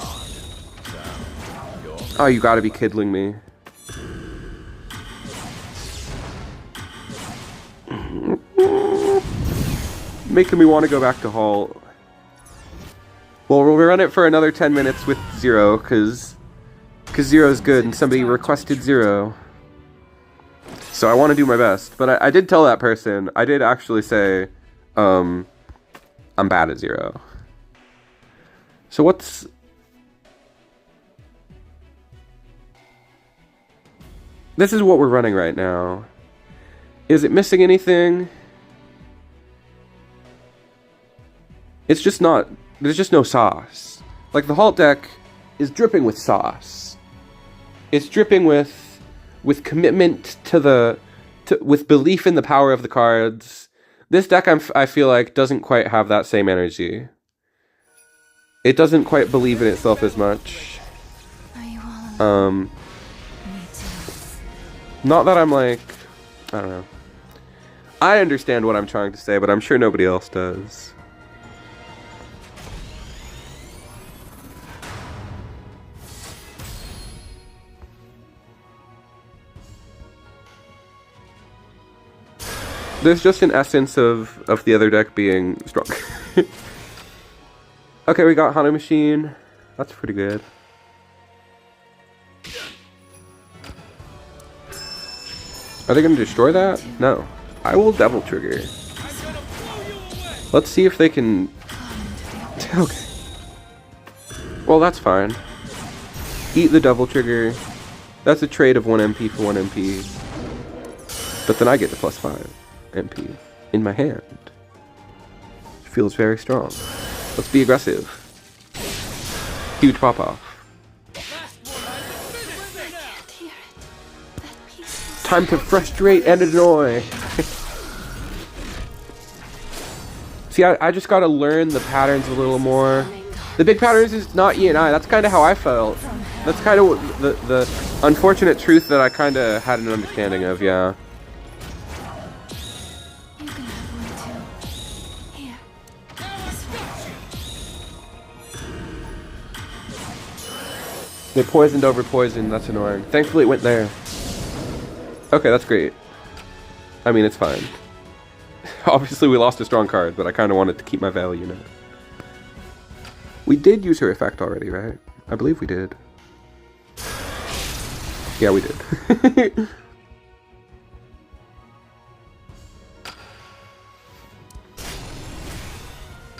Oh, you gotta be kidding me. Making me want to go back to Halt. Well, we'll run it for another 10 minutes with Zero, because Zero's good, and somebody requested Zero. So I want to do my best. But I did tell that person, I did actually say, I'm bad at Zero. So what's... This is what we're running right now. Is it missing anything? It's just not... There's just no sauce. Like, the Halt deck is dripping with sauce. It's dripping with commitment to with belief in the power of the cards. This deck, I feel like, doesn't quite have that same energy. It doesn't quite believe in itself as much. Are you all alone? Me too. Not that I'm like... I don't know. I understand what I'm trying to say, but I'm sure nobody else does. There's just an essence of the other deck being strong. Okay, we got Hana Machine. That's pretty good. Are they going to destroy that? No. I will Devil Trigger. Let's see if they can... Okay. Well, that's fine. Eat the Devil Trigger. That's a trade of 1 MP for 1 MP. But then I get the +5 MP in my hand. Feels very strong. Let's be aggressive. Huge pop-off. Time to frustrate and annoy. See, I just gotta learn the patterns a little more. The big patterns is not E and I. That's kind of how I felt. That's kind of the unfortunate truth that I kind of had an understanding of, yeah. They poisoned over poison, that's annoying. Thankfully it went there. Okay, that's great. I mean, it's fine. Obviously we lost a strong card, but I kind of wanted to keep my value in it. We did use her effect already, right? I believe we did. Yeah, we did.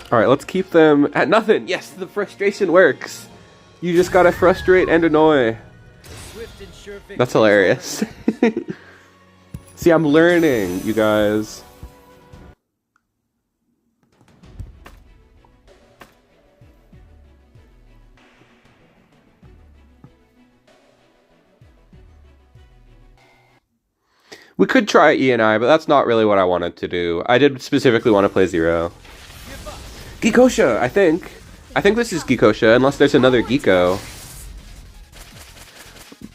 Alright, let's keep them at nothing. Yes, the frustration works. You just gotta frustrate and annoy. That's hilarious. See, I'm learning, you guys. We could try E and I, but that's not really what I wanted to do. I did specifically want to play 0. Geekosha, I think. I think this is Geekosha, unless there's another Geeko.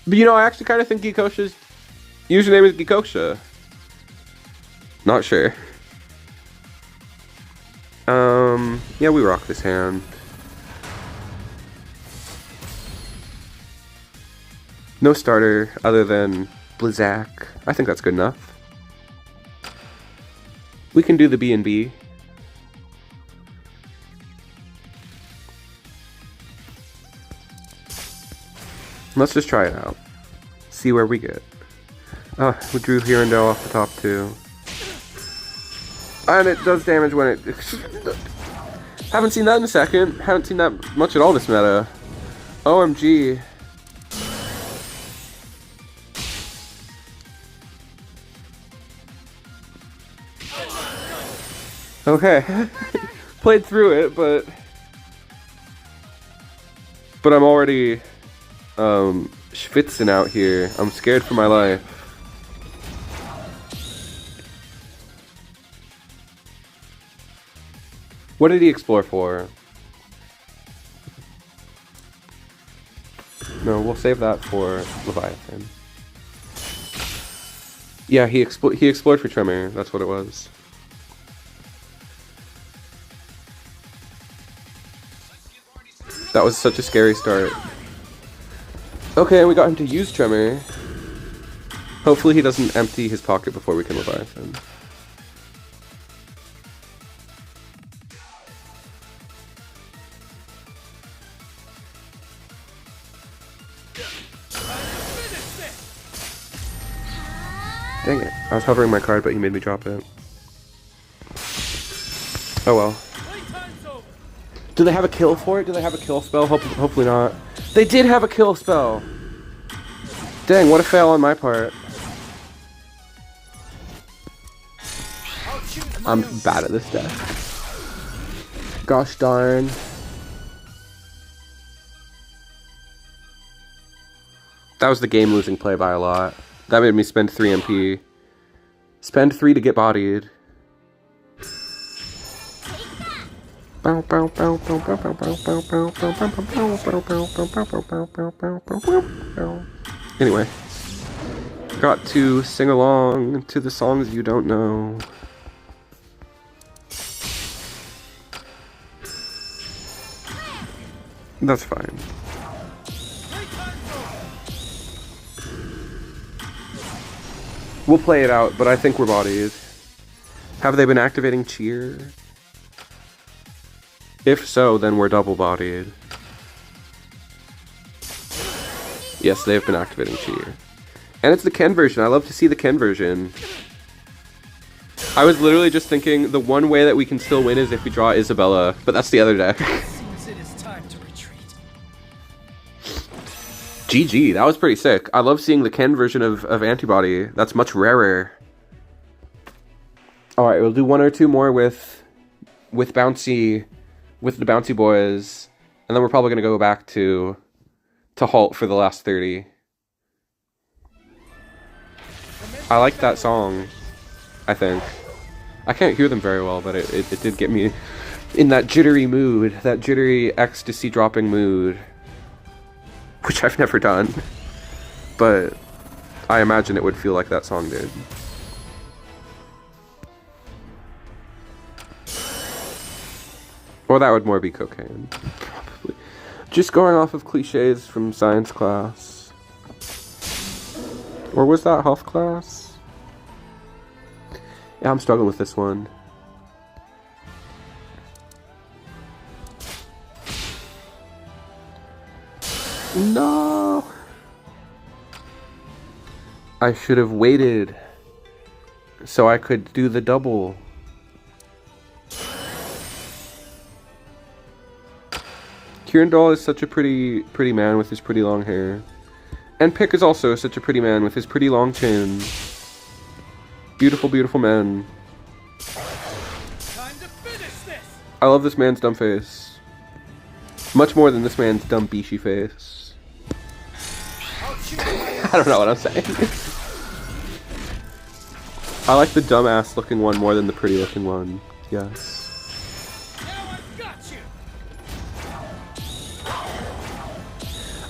But you know, I actually kind of think Geekosha's username is Geekosha. Not sure. Yeah, we rock this hand. No starter other than Blizzak. I think that's good enough. We can do the B&B. Let's just try it out. See where we get. Oh, we drew Hirondelle off the top too. And it does damage when it... Haven't seen that in a second. Haven't seen that much at all this meta. OMG. Okay. Played through it, but I'm already schwitzing out here. I'm scared for my life. What did he explore for? No, we'll save that for Leviathan. Yeah, he explored for Tremor. That's what it was. That was such a scary start. Okay, we got him to use Tremor. Hopefully he doesn't empty his pocket before we can Leviathan. Dang it. I was hovering my card, but he made me drop it. Oh well. Do they have a kill for it? Do they have a kill spell? Hopefully not. They did have a kill spell! Dang, what a fail on my part. I'm bad at this deck. Gosh darn. That was the game-losing play by a lot. That made me spend 3 MP. Spend 3 to get bodied. Anyway. Got to sing along to the songs you don't know. That's fine. We'll play it out, but I think we're bodied. Have they been activating cheer? If so, then we're double-bodied. Yes, they've been activating cheer. And it's the Ken version. I love to see the Ken version. I was literally just thinking the one way that we can still win is if we draw Isabella, but that's the other deck. Seems it is time to retreat. GG, that was pretty sick. I love seeing the Ken version of Antibody. That's much rarer. Alright, we'll do one or two more with the Bouncy Boys, and then we're probably gonna go back to Halt for the last 30. I like that song, I think. I can't hear them very well, but it did get me in that jittery mood, that jittery ecstasy dropping mood, which I've never done, but I imagine it would feel like that song did. Or that would more be cocaine, probably. Just going off of cliches from science class. Or was that health class? Yeah, I'm struggling with this one. No! I should have waited so I could do the double. Kirandol is such a pretty man with his pretty long hair. And Pick is also such a pretty man with his pretty long chin. Beautiful, beautiful man. Time to finish this. I love this man's dumb face. Much more than this man's dumb Bishi face. I don't know what I'm saying. I like the dumbass looking one more than the pretty looking one. Yes.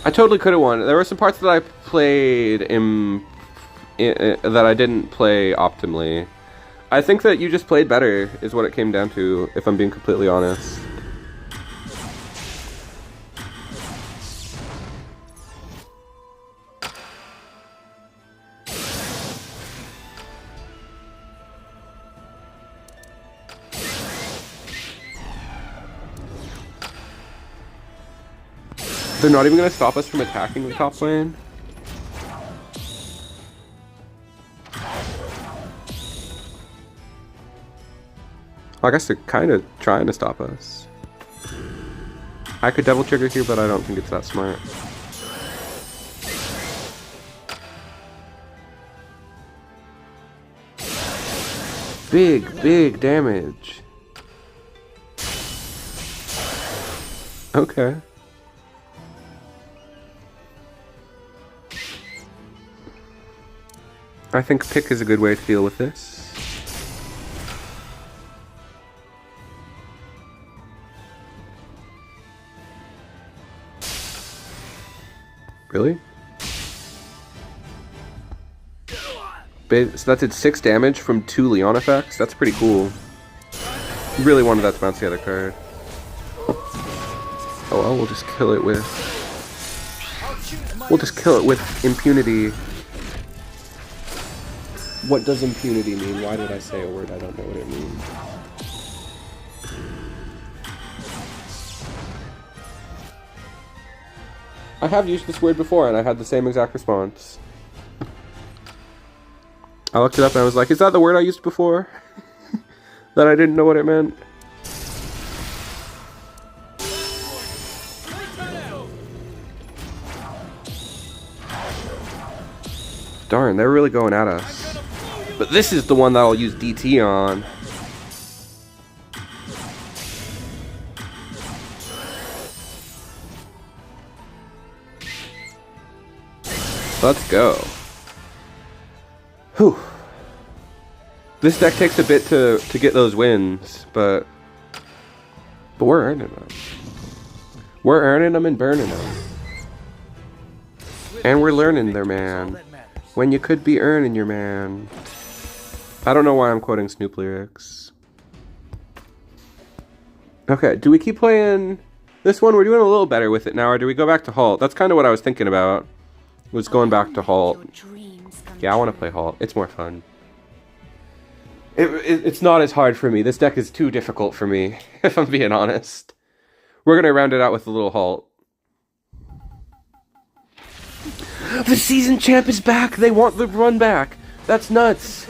I totally could have won. There were some parts that I played that I didn't play optimally. I think that you just played better, is what it came down to, if I'm being completely honest. They're not even going to stop us from attacking the top lane? I guess they're kind of trying to stop us. I could double trigger here, but I don't think it's that smart. Big damage. Okay. I think Pick is a good way to deal with this. Really? So that did 6 damage from 2 Leon effects? That's pretty cool. Really wanted that to bounce the other card. Oh well, we'll just kill it with... We'll just kill it with impunity. What does impunity mean? Why did I say a word I don't know what it means? I have used this word before and I had the same exact response. I looked it up and I was like, is that the word I used before? That I didn't know what it meant? Darn, they're really going at us. But this is the one that I'll use DT on. Let's go. Whew. This deck takes a bit to get those wins, but we're earning them. We're earning them and burning them. And we're learning their man. When you could be earning your man. I don't know why I'm quoting Snoop lyrics. Okay, do we keep playing this one? We're doing a little better with it now, or do we go back to Halt? That's kind of what I was thinking about. Was going back to Halt. Yeah, I want to play Halt. It's more fun. It's not as hard for me. This deck is too difficult for me, if I'm being honest. We're going to round it out with a little halt. The season champ is back! They want the run back! That's nuts!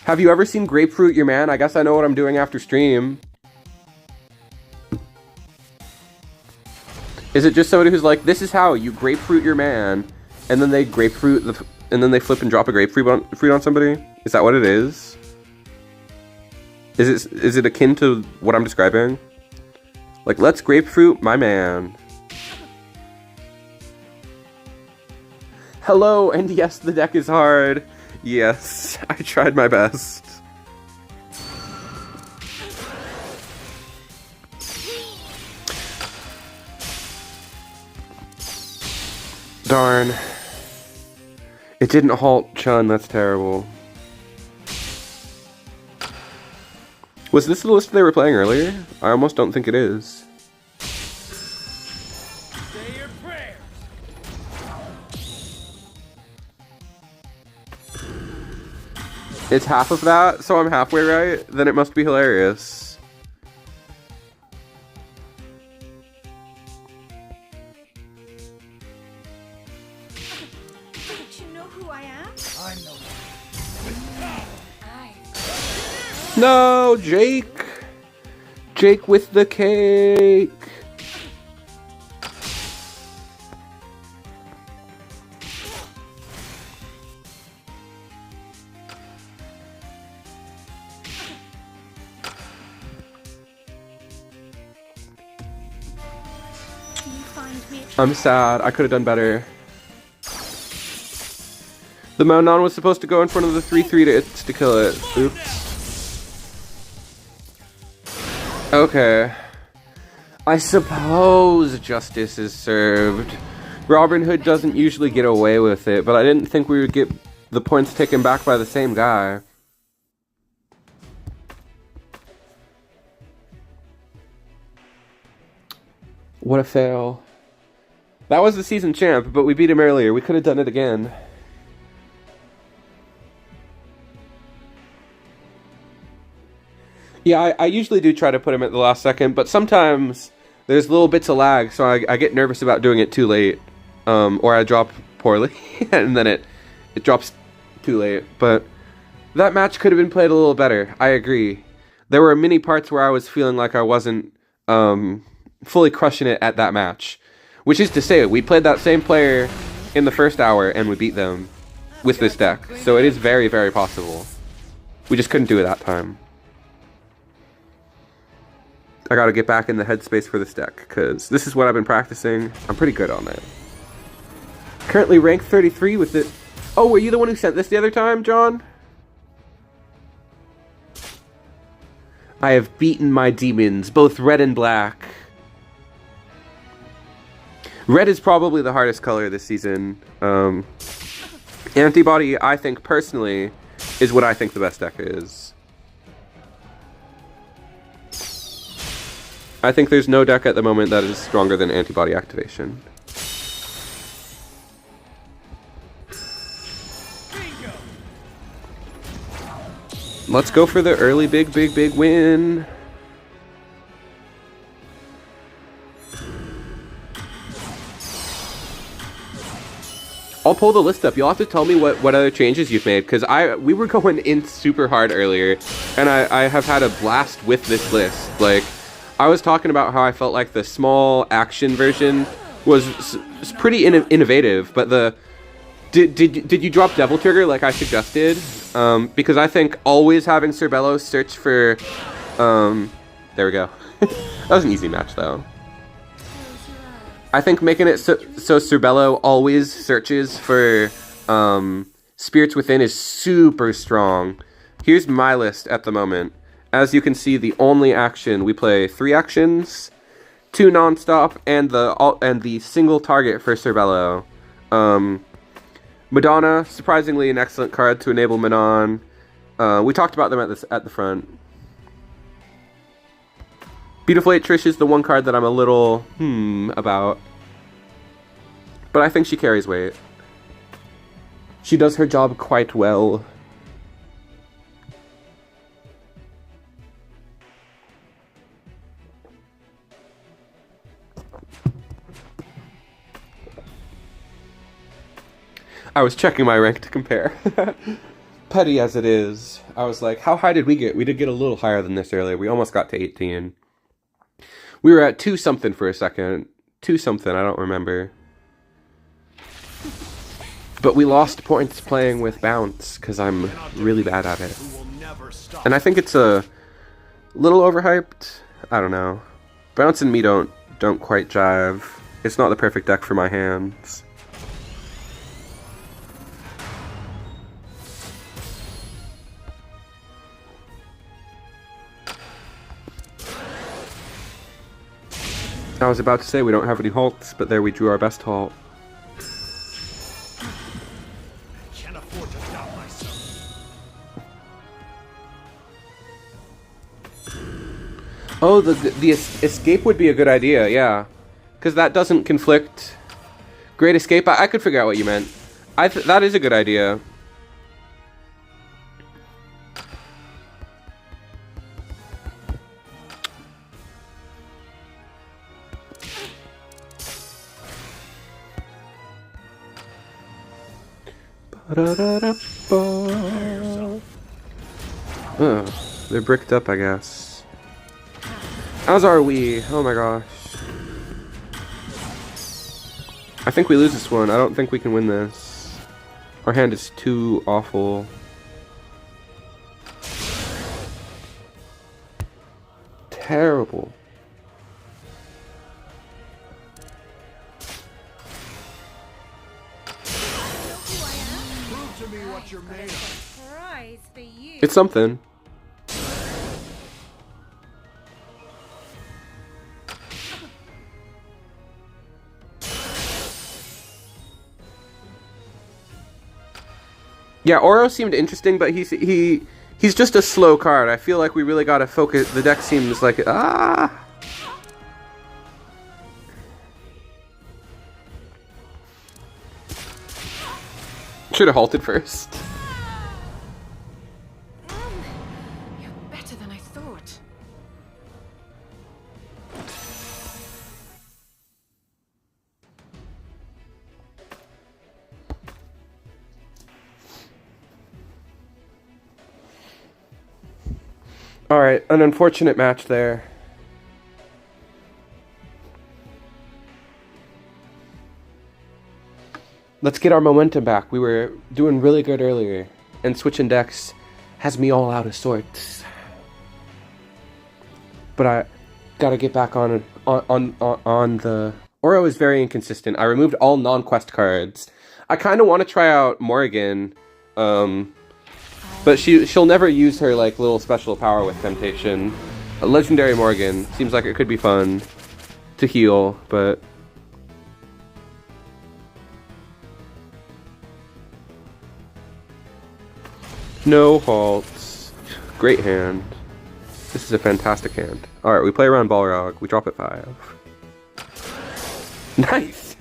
Have you ever seen Grapefruit Your Man? I guess I know what I'm doing after stream. Is it just somebody who's like, this is how you grapefruit your man, and then they and then they flip and drop a grapefruit on somebody? Is that what it is? Is it akin to what I'm describing? Like, let's grapefruit my man. Hello, and yes, the deck is hard. Yes, I tried my best. Darn. It didn't halt Chun, that's terrible. Was this the list they were playing earlier? I almost don't think it is. Say your prayers. It's half of that, so I'm halfway right? Then it must be hilarious. Don't you know who I am? I know. No, Jake! Jake with the cake! Do you find me attractive? I'm sad. I could have done better. The Manon was supposed to go in front of the 3/3 to kill it. Oops. Okay. I suppose justice is served. Robin Hood doesn't usually get away with it, but I didn't think we would get the points taken back by the same guy. What a fail. That was the season champ, but we beat him earlier. We could have done it again. Yeah, I usually do try to put him at the last second, but sometimes there's little bits of lag, so I get nervous about doing it too late. Or I drop poorly, and then it drops too late. But that match could have been played a little better. I agree. There were many parts where I was feeling like I wasn't fully crushing it at that match. Which is to say, we played that same player in the first hour, and we beat them with this deck. So it is very, very possible. We just couldn't do it that time. I gotta get back in the headspace for this deck, because this is what I've been practicing. I'm pretty good on it. Currently ranked 33 with it. Oh, were you the one who sent this the other time, John? I have beaten my demons, both red and black. Red is probably the hardest color this season. Antibody, I think, personally, is what I think the best deck is. I think there's no deck at the moment that is stronger than Antibody Activation. Let's go for the early big win. I'll pull the list up. You'll have to tell me what other changes you've made, because we were going in super hard earlier, and I have had a blast with this list. Like, I was talking about how I felt like the small action version was pretty innovative, but did you drop Devil Trigger like I suggested? Because I think always having Cerbello search for there we go. That was an easy match though. I think making it so Cerbello always searches for Spirits Within is super strong. Here's my list at the moment. As you can see, the only action, we play 3 actions, 2 non-stop, and the single target for Cerbello. Madonna, surprisingly an excellent card to enable Manon. We talked about them at the front. Beautiful 8 Trish is the one card that I'm a little about. But I think she carries weight. She does her job quite well. I was checking my rank to compare. Petty as it is, I was like, how high did we get? We did get a little higher than this earlier. We almost got to 18. We were at 2 something for a second. 2 something, I don't remember. But we lost points playing with bounce because I'm really bad at it. And I think it's a little overhyped. I don't know. Bounce and me don't quite jive. It's not the perfect deck for my hands. I was about to say we don't have any halts, but there we drew our best halt. Can't afford to doubt myself. Oh, the escape would be a good idea, yeah. Because that doesn't conflict. Great escape, I could figure out what you meant. That is a good idea. They're bricked up, I guess. As are we. Oh my gosh. I think we lose this one. I don't think we can win this. Our hand is too awful. Terrible. Prove to me what you're made of. Surprise for you. It's something. Yeah, Oro seemed interesting, but he's just a slow card. I feel like we really gotta focus. The deck seems like should have halted first. You're better than I thought. Alright, an unfortunate match there. Let's get our momentum back. We were doing really good earlier, and switching decks has me all out of sorts. But I gotta get back on the... Oro is very inconsistent. I removed all non-quest cards. I kind of want to try out Morrigan, but she'll never use her like little special power with Temptation. A legendary Morrigan seems like it could be fun to heal, but no halts. Great hand. This is a fantastic hand. Alright, we play around Balrog. We drop at 5. Nice!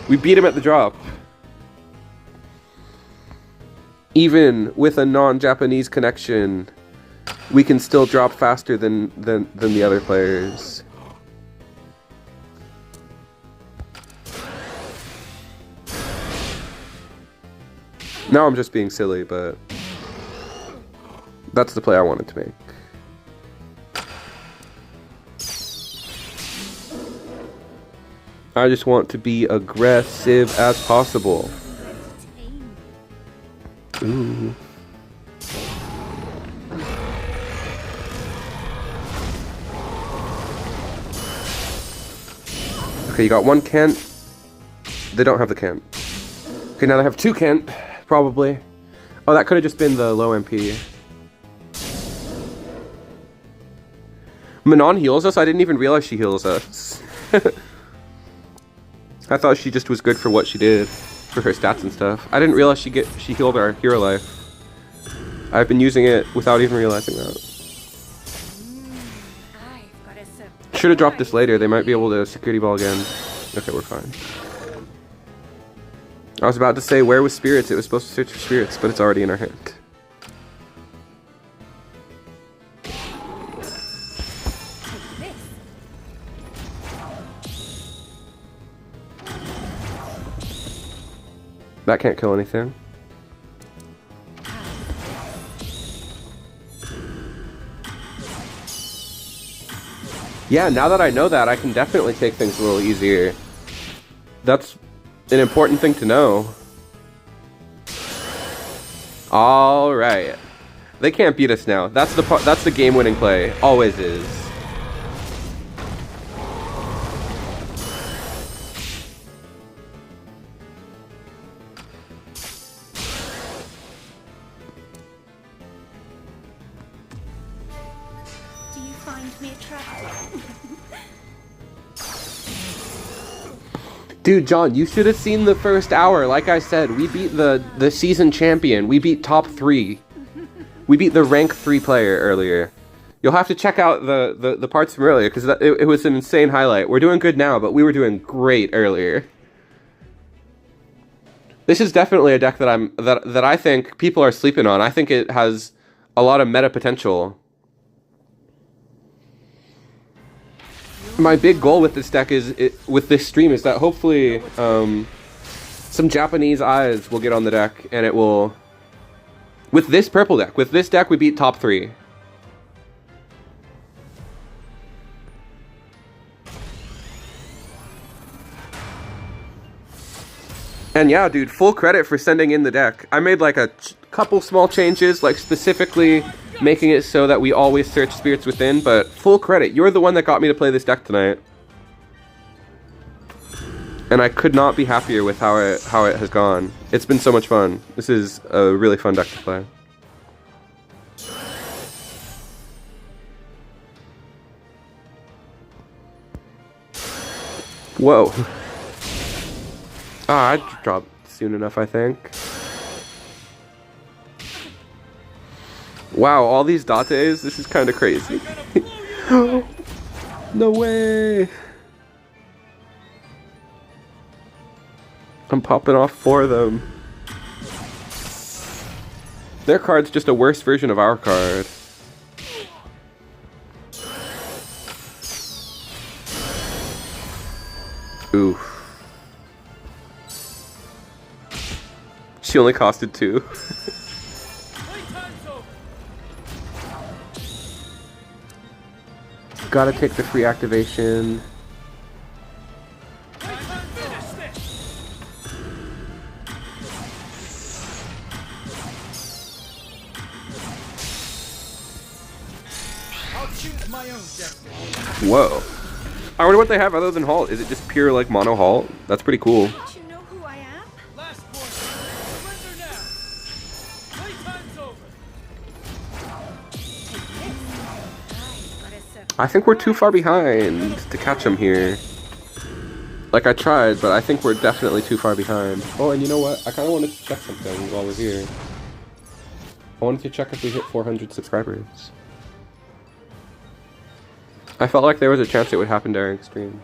We beat him at the drop. Even with a non-Japanese connection, we can still drop faster than the other players. Now I'm just being silly, but that's the play I wanted to make. I just want to be aggressive as possible. Ooh. Okay, you got 1 Kent. They don't have the Kent. Okay, now they have 2 Kent, probably. Oh, that could have just been the low MP. Manon heals us? I didn't even realize she heals us. I thought she just was good for what she did. For her stats and stuff. I didn't realize she healed our hero life. I've been using it without even realizing that. Should have dropped this later. They might be able to security ball again. Okay, we're fine. I was about to say, where was spirits? It was supposed to search for spirits, but it's already in our hand. That can't kill anything. Yeah, now that I know that, I can definitely take things a little easier. That's an important thing to know. All right. They can't beat us now. That's the game-winning play. Always is. Do you find me attractive? Dude, John, you should have seen the first hour. Like I said, we beat the season champion. We beat top 3. We beat the rank 3 player earlier. You'll have to check out the parts from earlier, because it was an insane highlight. We're doing good now, but we were doing great earlier. This is definitely a deck that I think people are sleeping on. I think it has a lot of meta potential. My big goal with this deck with this stream is that hopefully some Japanese eyes will get on the deck, and it will. With this purple deck, we beat top 3. And yeah, dude, full credit for sending in the deck. I made like a couple small changes, like specifically making it so that we always search Spirits Within, but full credit. You're the one that got me to play this deck tonight. And I could not be happier with how it has gone. It's been so much fun. This is a really fun deck to play. Whoa. Ah, I dropped soon enough, I think. Wow, all these dates, this is kind of crazy. No way. I'm popping off 4 of them. Their card's just a worse version of our card. Oof. She only costed 2. Gotta take the free activation. Whoa. I wonder what they have other than Halt. Is it just pure like mono Halt? That's pretty cool. Don't you know who I am? Last one. Surrender now. Playtime's over. I think we're too far behind to catch them here. Like, I tried, but I think we're definitely too far behind. Oh, and you know what? I kind of wanted to check something while we're here. I wanted to check if we hit 400 subscribers. I felt like there was a chance it would happen during stream.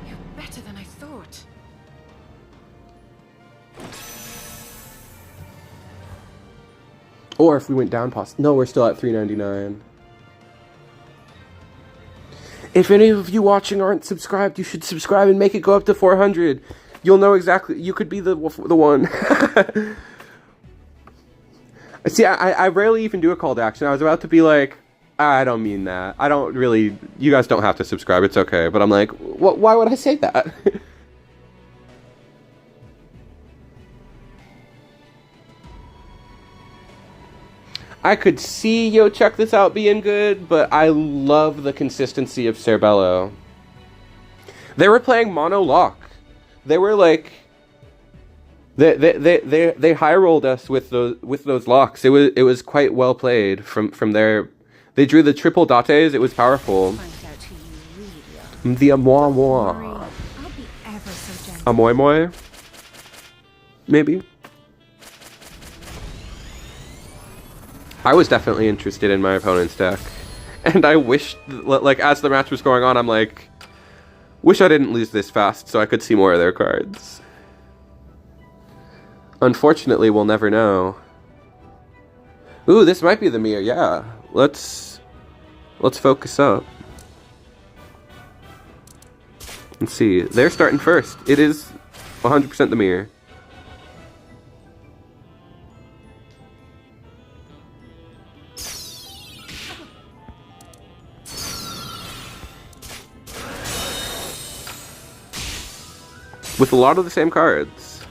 You're better than I thought. Or if we went down past... No, we're still at 399. If any of you watching aren't subscribed, you should subscribe and make it go up to 400. You'll know exactly... You could be the one. See, I rarely even do a call to action. I was about to be like, I don't mean that. I don't really... You guys don't have to subscribe. It's okay. But I'm like, why would I say that? I could see Yo Check This Out being good, but I love the consistency of Cerbello. They were playing mono lock. They were like... They high rolled us with those locks. It was quite well played from their. They drew the triple dates. It was powerful. The amoy moi. I'll be ever so gentle. Amoy moi. Maybe. I was definitely interested in my opponent's deck, and I wished, like, as the match was going on, I'm like, wish I didn't lose this fast so I could see more of their cards. Unfortunately, we'll never know. Ooh, this might be the mirror. Yeah, let's focus up. Let's see. They're starting first. It is 100% the mirror. With a lot of the same cards.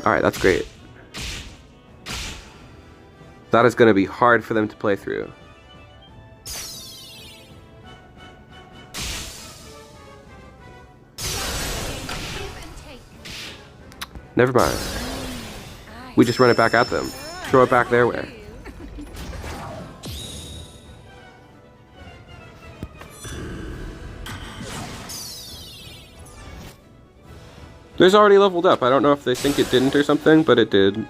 Alright, that's great. That is going to be hard for them to play through. Never mind. We just run it back at them. Throw it back their way. There's already leveled up. I don't know if they think it didn't or something, but it did.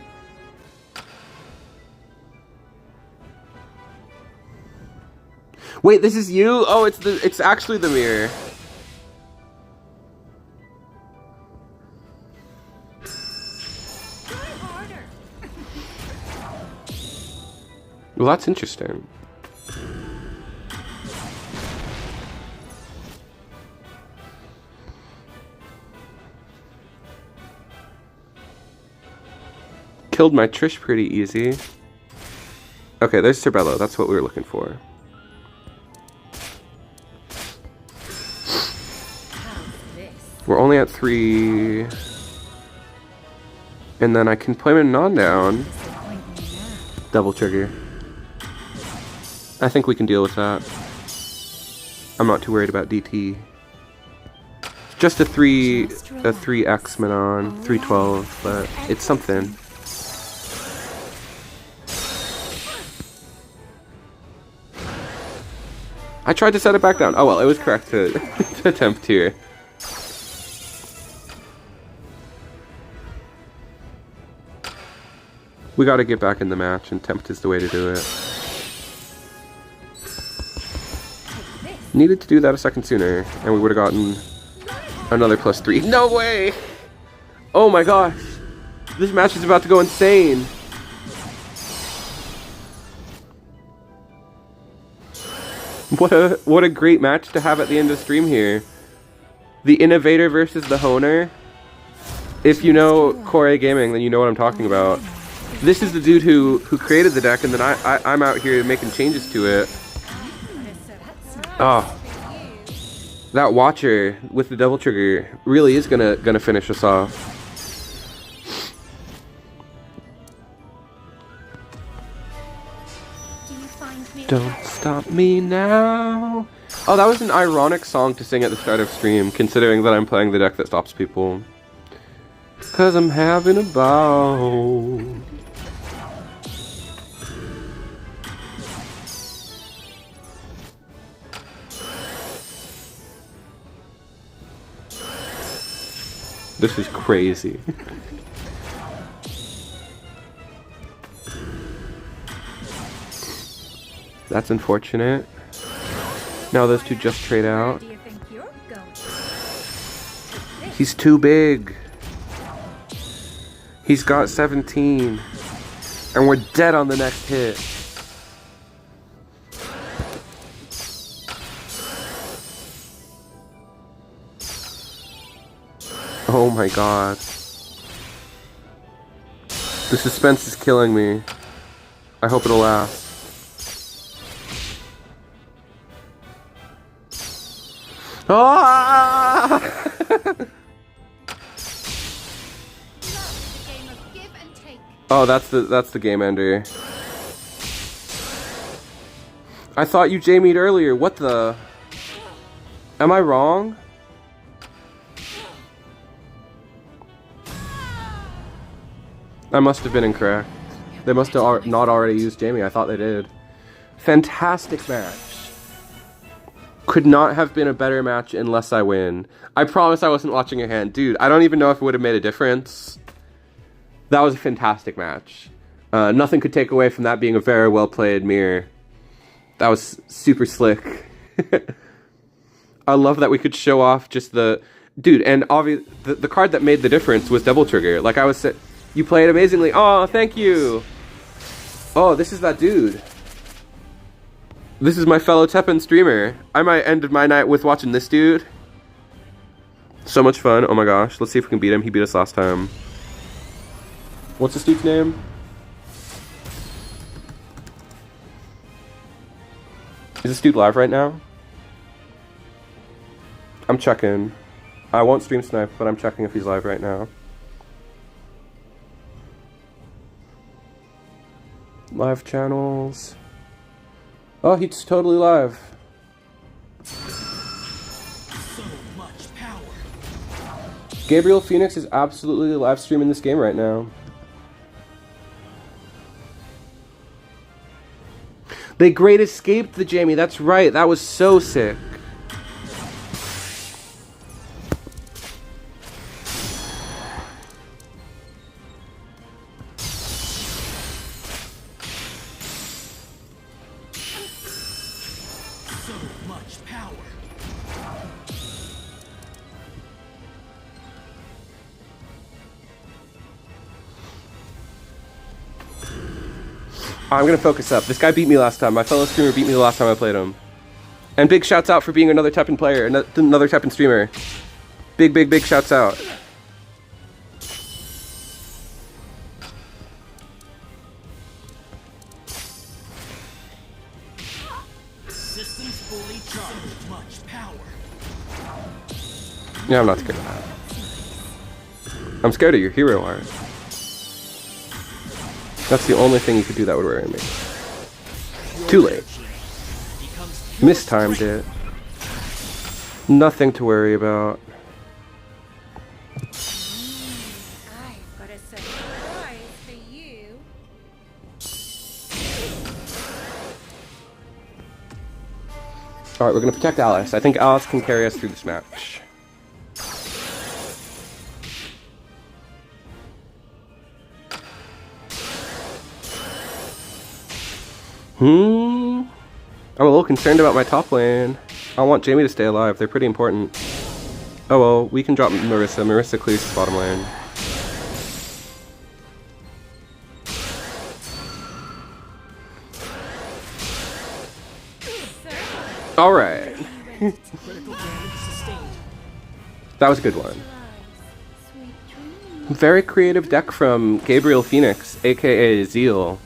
Wait, this is you? Oh, it's actually the mirror. Well, that's interesting. Killed my Trish pretty easy. Okay, there's Cerbello. That's what we were looking for. We're only at 3. And then I can play Manon down. Double trigger. I think we can deal with that. I'm not too worried about DT. Just a 3x Manon, 312, but it's something. I tried to set it back down. Oh well, it was correct to, to attempt here. We gotta get back in the match, and tempt is the way to do it. Needed to do that a second sooner, and we would have gotten another +3. No way! Oh my gosh! This match is about to go insane! What a great match to have at the end of the stream here. The Innovator versus the Honer. If you know Core Gaming, then you know what I'm talking about. This is the dude who created the deck, and then I'm out here making changes to it. Oh, that Watcher with the double trigger really is gonna finish us off. Don't stop me now. Oh, that was an ironic song to sing at the start of stream, considering that I'm playing the deck that stops people. 'Cause I'm having a ball. This is crazy. That's unfortunate. Now those two just trade out. He's too big. He's got 17. And we're dead on the next hit. Oh my god. The suspense is killing me. I hope it'll last. Ah! Oh, that's the game ender. I thought you Jamie'd earlier. What the? Am I wrong? I must have been incorrect. They must have not already used Jamie. I thought they did. Fantastic match. Could not have been a better match unless I win. I promise I wasn't watching your hand. Dude, I don't even know if it would have made a difference. That was a fantastic match. Nothing could take away from that being a very well played mirror. That was super slick. I love that we could show off just the... Dude, and obviously the card that made the difference was Double Trigger. Like I was... You played amazingly. Oh, thank you. Oh, this is that dude. This is my fellow TEPPEN streamer. I might end my night with watching this dude. So much fun. Oh my gosh. Let's see if we can beat him. He beat us last time. What's this dude's name? Is this dude live right now? I'm checking. I won't stream snipe, but I'm checking if he's live right now. Live channels. Oh, he's totally live. So much power. Gabriel Phoenix is absolutely live streaming this game right now. They great escaped the Jamie. That's right. That was so sick. So much power. I'm gonna focus up. This guy beat me last time. My fellow streamer beat me the last time I played him. And big shouts out for being another TEPPEN player, another TEPPEN streamer. Big, big, big shouts out. Systems fully charged. Much power. Yeah, I'm not scared of that. I'm scared of your hero art. That's the only thing you could do that would worry me. Too late. Mistimed it. Nothing to worry about. I've got a surprise for you. Alright, we're gonna protect Alice. I think Alice can carry us through this match. I'm a little concerned about my top lane. I want Jamie to stay alive. They're pretty important. Oh well, we can drop Marissa. Marissa clears the bottom lane. Alright. Critical damage sustained. That was a good one. Sweet dreams. Very creative deck from Gabriel Phoenix, aka Zeal.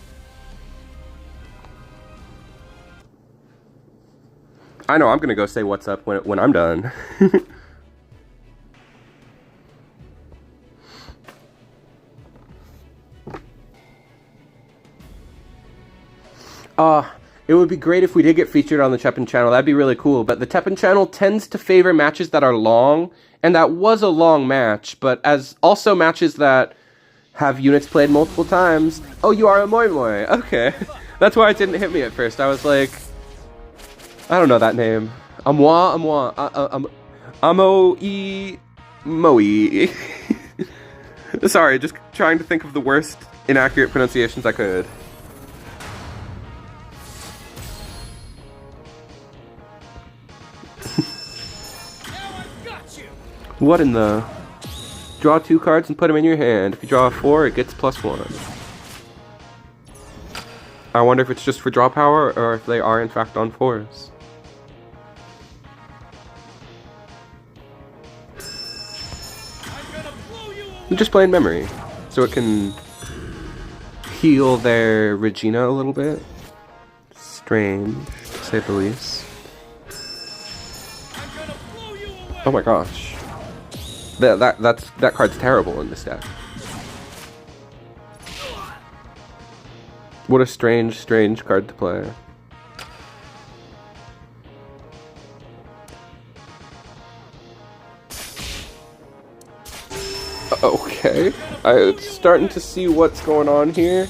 I know I'm gonna go say what's up when I'm done. It would be great if we did get featured on the TEPPEN channel. That'd be really cool. But the TEPPEN channel tends to favor matches that are long, and that was a long match, but as also matches that have units played multiple times. Oh, you are a Moi Moi. Okay. That's why it didn't hit me at first. I was like, I don't know that name. Amo-e Moi. Sorry, just trying to think of the worst inaccurate pronunciations I could. What in the... Draw 2 cards and put them in your hand. If you draw a 4, it gets +1. I wonder if it's just for draw power or if they are in fact on 4s. I'm just playing memory, so it can heal their Regina a little bit. Strange, to say the least. Oh my gosh. That card's terrible in this deck. What a strange card to play. Okay, I'm starting to see what's going on here.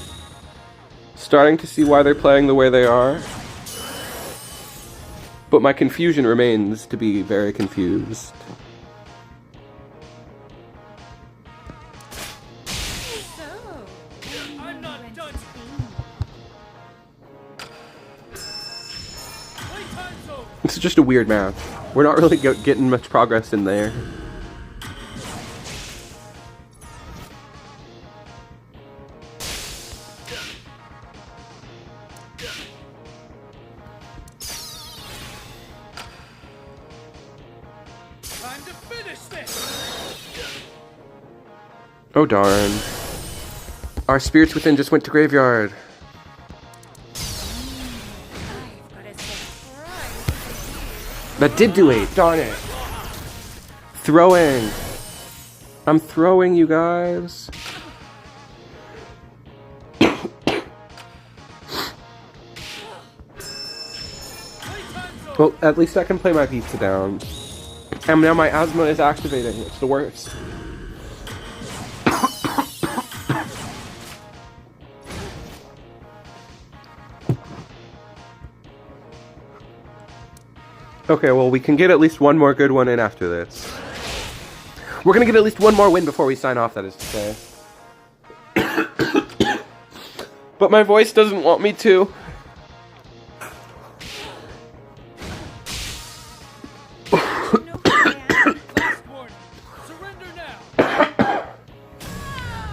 Starting to see why they're playing the way they are. But my confusion remains to be very confused. I'm not done. Playtime's over. This is just a weird match. We're not really getting much progress in there. Time to finish this. Oh darn. Our spirits within just went to graveyard. I've got a surprise for That did do 8, darn it. Throwing. I'm throwing, you guys. Well, at least I can play my pizza down. And now my asthma is activating. It's the worst. Okay, well, we can get at least one more good one in after this. We're gonna get at least one more win before we sign off, that is to say. But my voice doesn't want me to.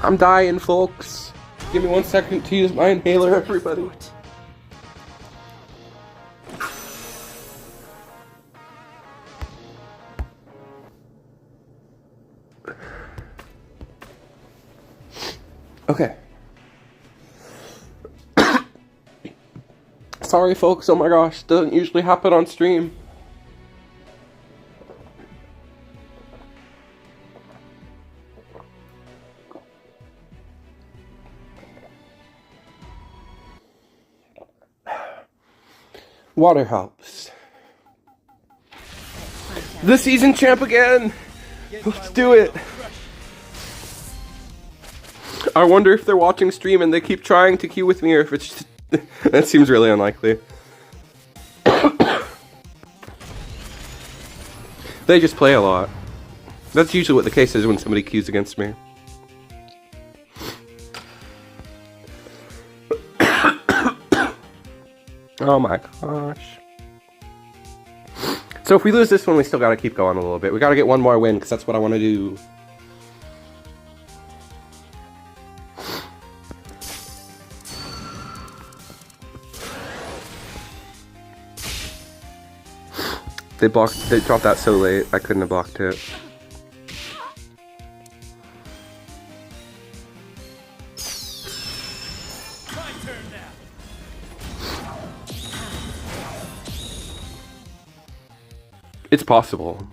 I'm dying, folks. Give me 1 second to use my inhaler, everybody. Okay. Sorry, folks. Oh my gosh, doesn't usually happen on stream. Water helps. The season champ again! Let's do it! I wonder if they're watching stream and they keep trying to queue with me, or if it's just... That seems really unlikely. They just play a lot. That's usually what the case is when somebody queues against me. Oh my gosh. So if we lose this one, we still gotta keep going a little bit. We gotta get one more win, because that's what I want to do. They dropped that so late, I couldn't have blocked it. My turn now. It's possible.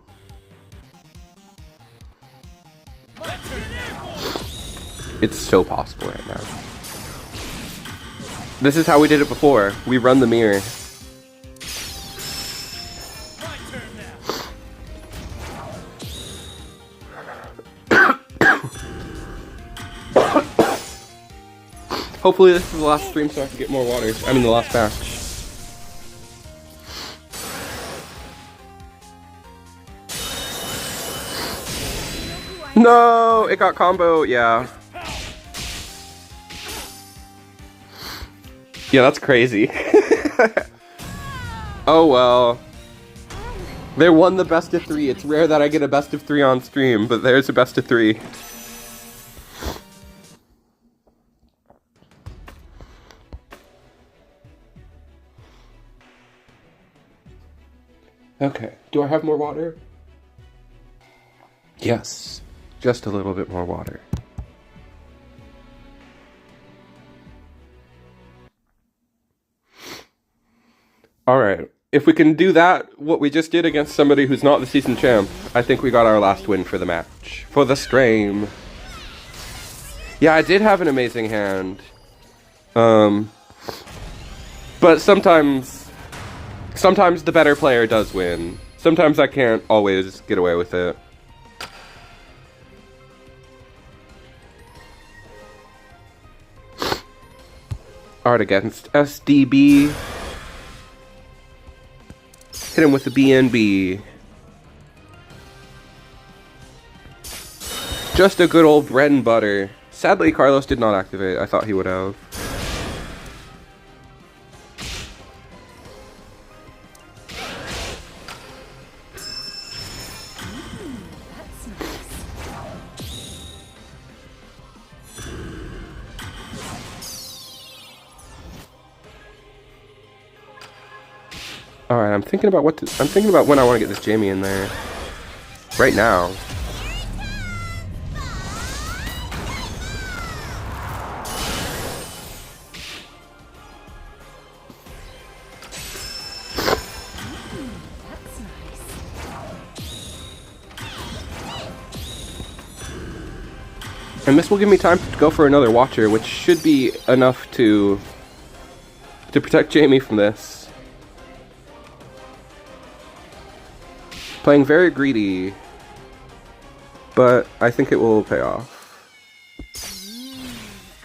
My turn now. It's so possible right now. This is how we did it before. We run the mirror. My turn now. Hopefully this is the last stream so I can get more water. I mean the last match. No, it got combo, yeah. Yeah, that's crazy. Oh well. They won the best of 3. It's rare that I get a best of 3 on stream, but there's a best of 3. Okay, do I have more water? Yes, just a little bit more water. Alright, if we can do that, what we just did against somebody who's not the season champ, I think we got our last win for the match. For the stream. Yeah, I did have an amazing hand. But sometimes the better player does win. Sometimes I can't always get away with it. Art against SDB. Hit him with the BNB. Just a good old bread and butter. Sadly, Carlos did not activate. I thought he would have. Alright, I'm thinking about when I want to get this Jamie in there. Right now. That's nice. And this will give me time to go for another Watcher, which should be enough to protect Jamie from this. Playing very greedy, but I think it will pay off.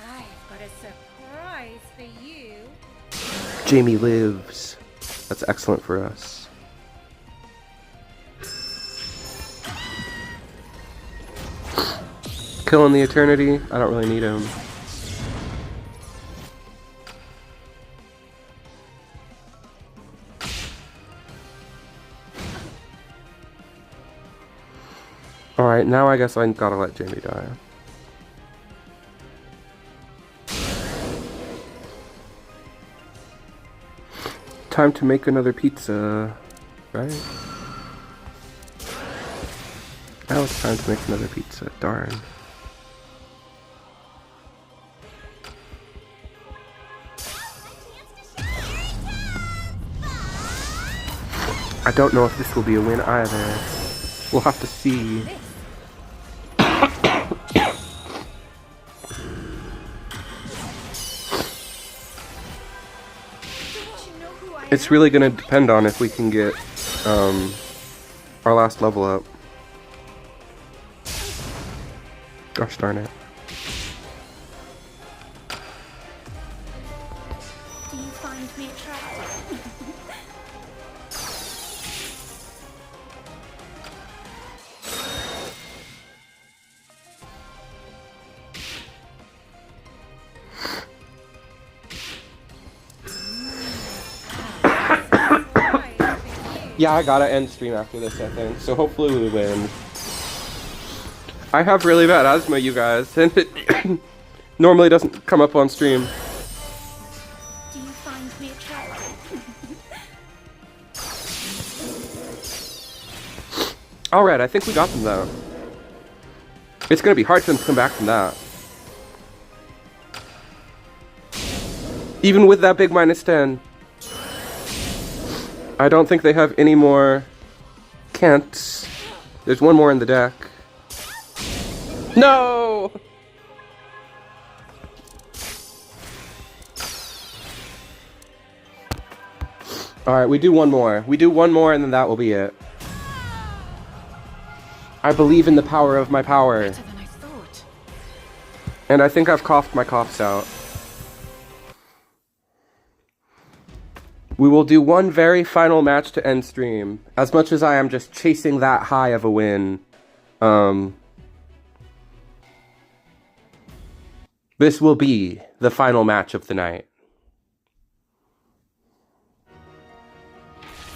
I've got a surprise for you. Jamie lives. That's excellent for us. Killing the Eternity. I don't really need him. Alright, now I guess I gotta let Jamie die. Time to make another pizza, right? Now it's time to make another pizza, darn. I don't know if this will be a win either. We'll have to see. It's really gonna depend on if we can get our last level up. Gosh darn it. Do you find me attractive? Yeah, I gotta end stream after this, I think. So hopefully we win. I have really bad asthma, you guys, and it normally doesn't come up on stream. Do you find me attractive? Alright, I think we got them though. It's gonna be hard for them to come back from that. Even with that big -10. I don't think they have any more can'ts. There's one more in the deck. No! Alright, we do one more. We do one more and then that will be it. I believe in the power of my power. Better than I thought. And I think I've coughed my coughs out. We will do one very final match to end stream. As much as I am just chasing that high of a win, this will be the final match of the night.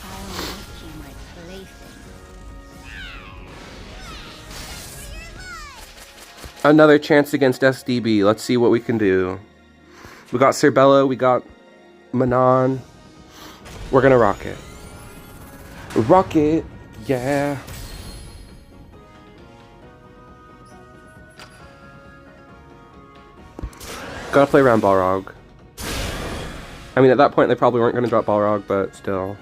I'll make you my plaything. Another chance against SDB. Let's see what we can do. We got Cerbella, we got Manon. We're gonna rock it. Rock it, yeah. Gotta play around Balrog. I mean, at that point, they probably weren't gonna drop Balrog, but still.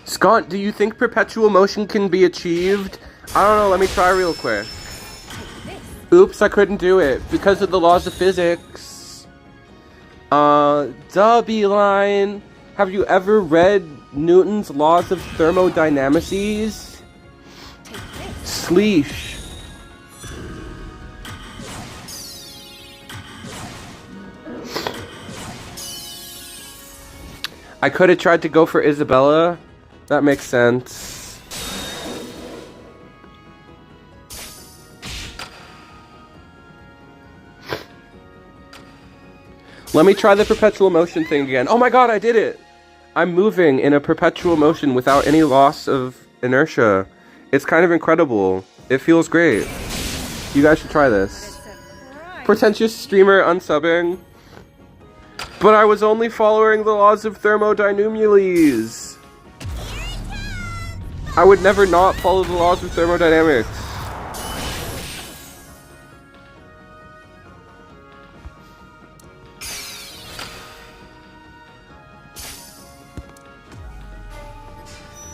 Scott, do you think perpetual motion can be achieved? I don't know, let me try real quick. Oops, I couldn't do it because of the laws of physics. Duh, Beeline. Have you ever read Newton's laws of thermodynamics? Sleesh. I could have tried to go for Isabella. That makes sense. Let me try the perpetual motion thing again. Oh my god, I did it! I'm moving in a perpetual motion without any loss of inertia. It's kind of incredible. It feels great. You guys should try this. Pretentious streamer unsubbing. But I was only following the laws of thermodynamics. I would never not follow the laws of thermodynamics.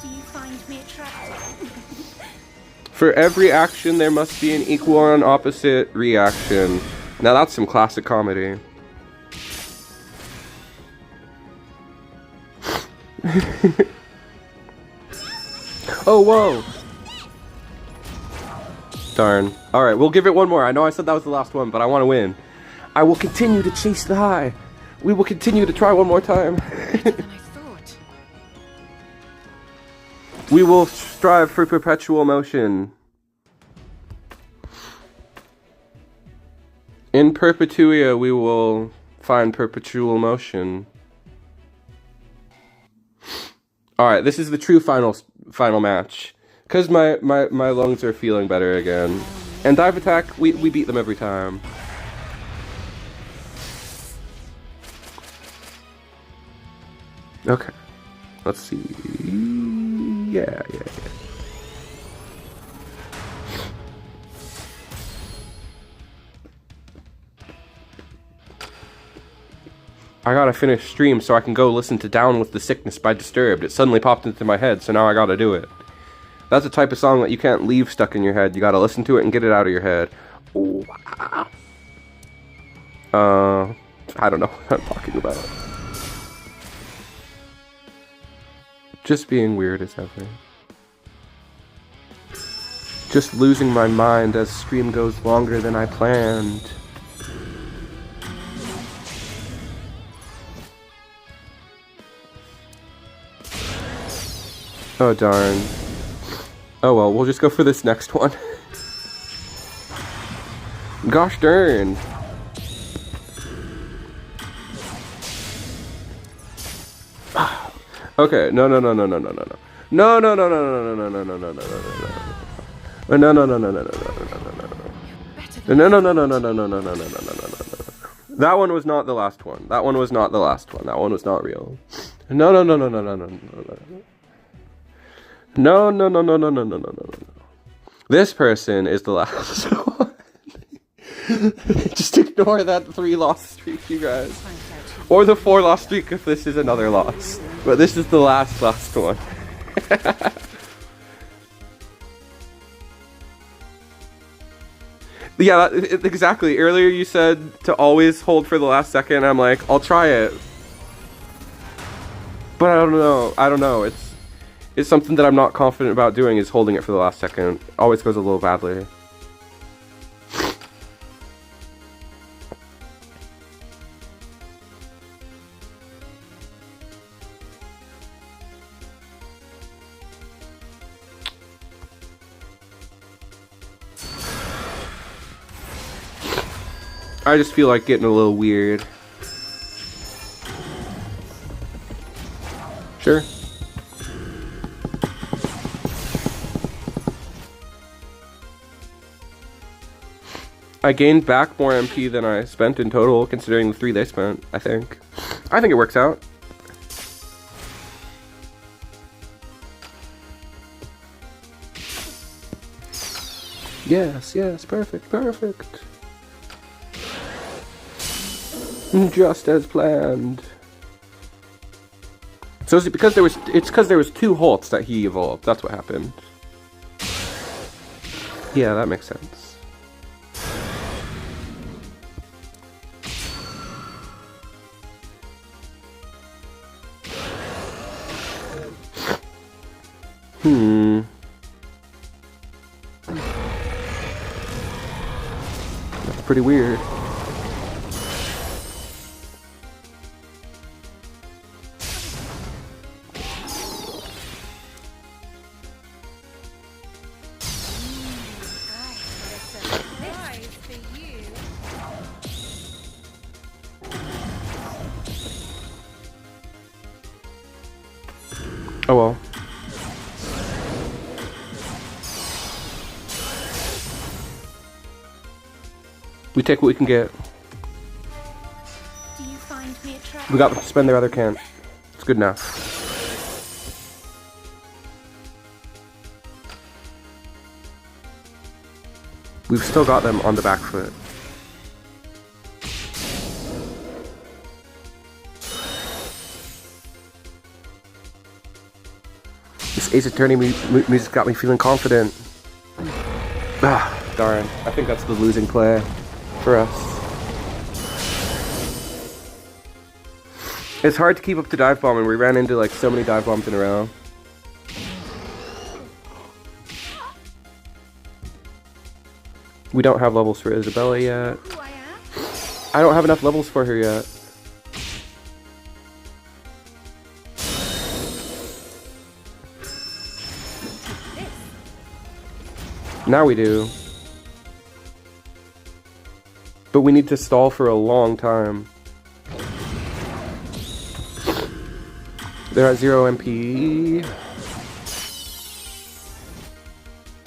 Do you find me attractive? For every action, there must be an equal and opposite reaction. Now that's some classic comedy. Oh, whoa. Darn. Alright, we'll give it one more. I know I said that was the last one, but I want to win. I will continue to chase the high. We will continue to try one more time. We will strive for perpetual motion. In perpetua, we will find perpetual motion. Alright, this is the true final match. Because my lungs are feeling better again. And dive attack, we beat them every time. Okay. Let's see. Yeah. I gotta finish stream so I can go listen to Down with the Sickness by Disturbed. It suddenly popped into my head, so now I gotta do it. That's a type of song that you can't leave stuck in your head. You gotta listen to it and get it out of your head. Ooh. I don't know what I'm talking about. Just being weird as ever. Just losing my mind as stream goes longer than I planned. Oh darn. Oh well, we'll just go for this next one. Gosh darn. Okay, no. No. That one was not the last one. That one was not the last one. That one was not real. No. This person is the last one. Just ignore that 3 loss streak, you guys. Or the 4 loss streak if this is another loss. But this is the last one. Yeah, exactly. Earlier you said to always hold for the last second. I'm like, I'll try it. But I don't know. It's something that I'm not confident about doing, is holding it for the last second. Always goes a little badly. I just feel like getting a little weird. Sure. I gained back more MP than I spent in total, considering the 3 they spent, I think. I think it works out. Yes, perfect. Just as planned. So is it because it's because there was 2 Holts that he evolved. That's what happened. Yeah, that makes sense. That's pretty weird. Oh well. We take what we can get. Do you find me attractive? We got them to spend their other camp. It's good enough. We've still got them on the back foot. This Ace Attorney music got me feeling confident. Ah, darn. I think that's the losing play for us. It's hard to keep up to dive bomb, and we ran into like so many dive bombs in a row. We don't have levels for Isabella yet. Who I am? I don't have enough levels for her yet. Now we do. But we need to stall for a long time. They're at 0 MP.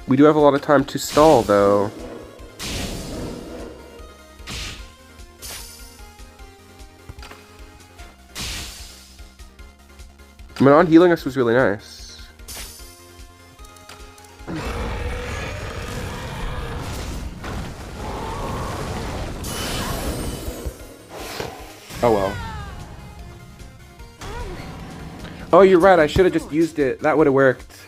We do have a lot of time to stall, though. Manon healing us was really nice. Oh well. Oh, you're right, I should have just used it. That would have worked.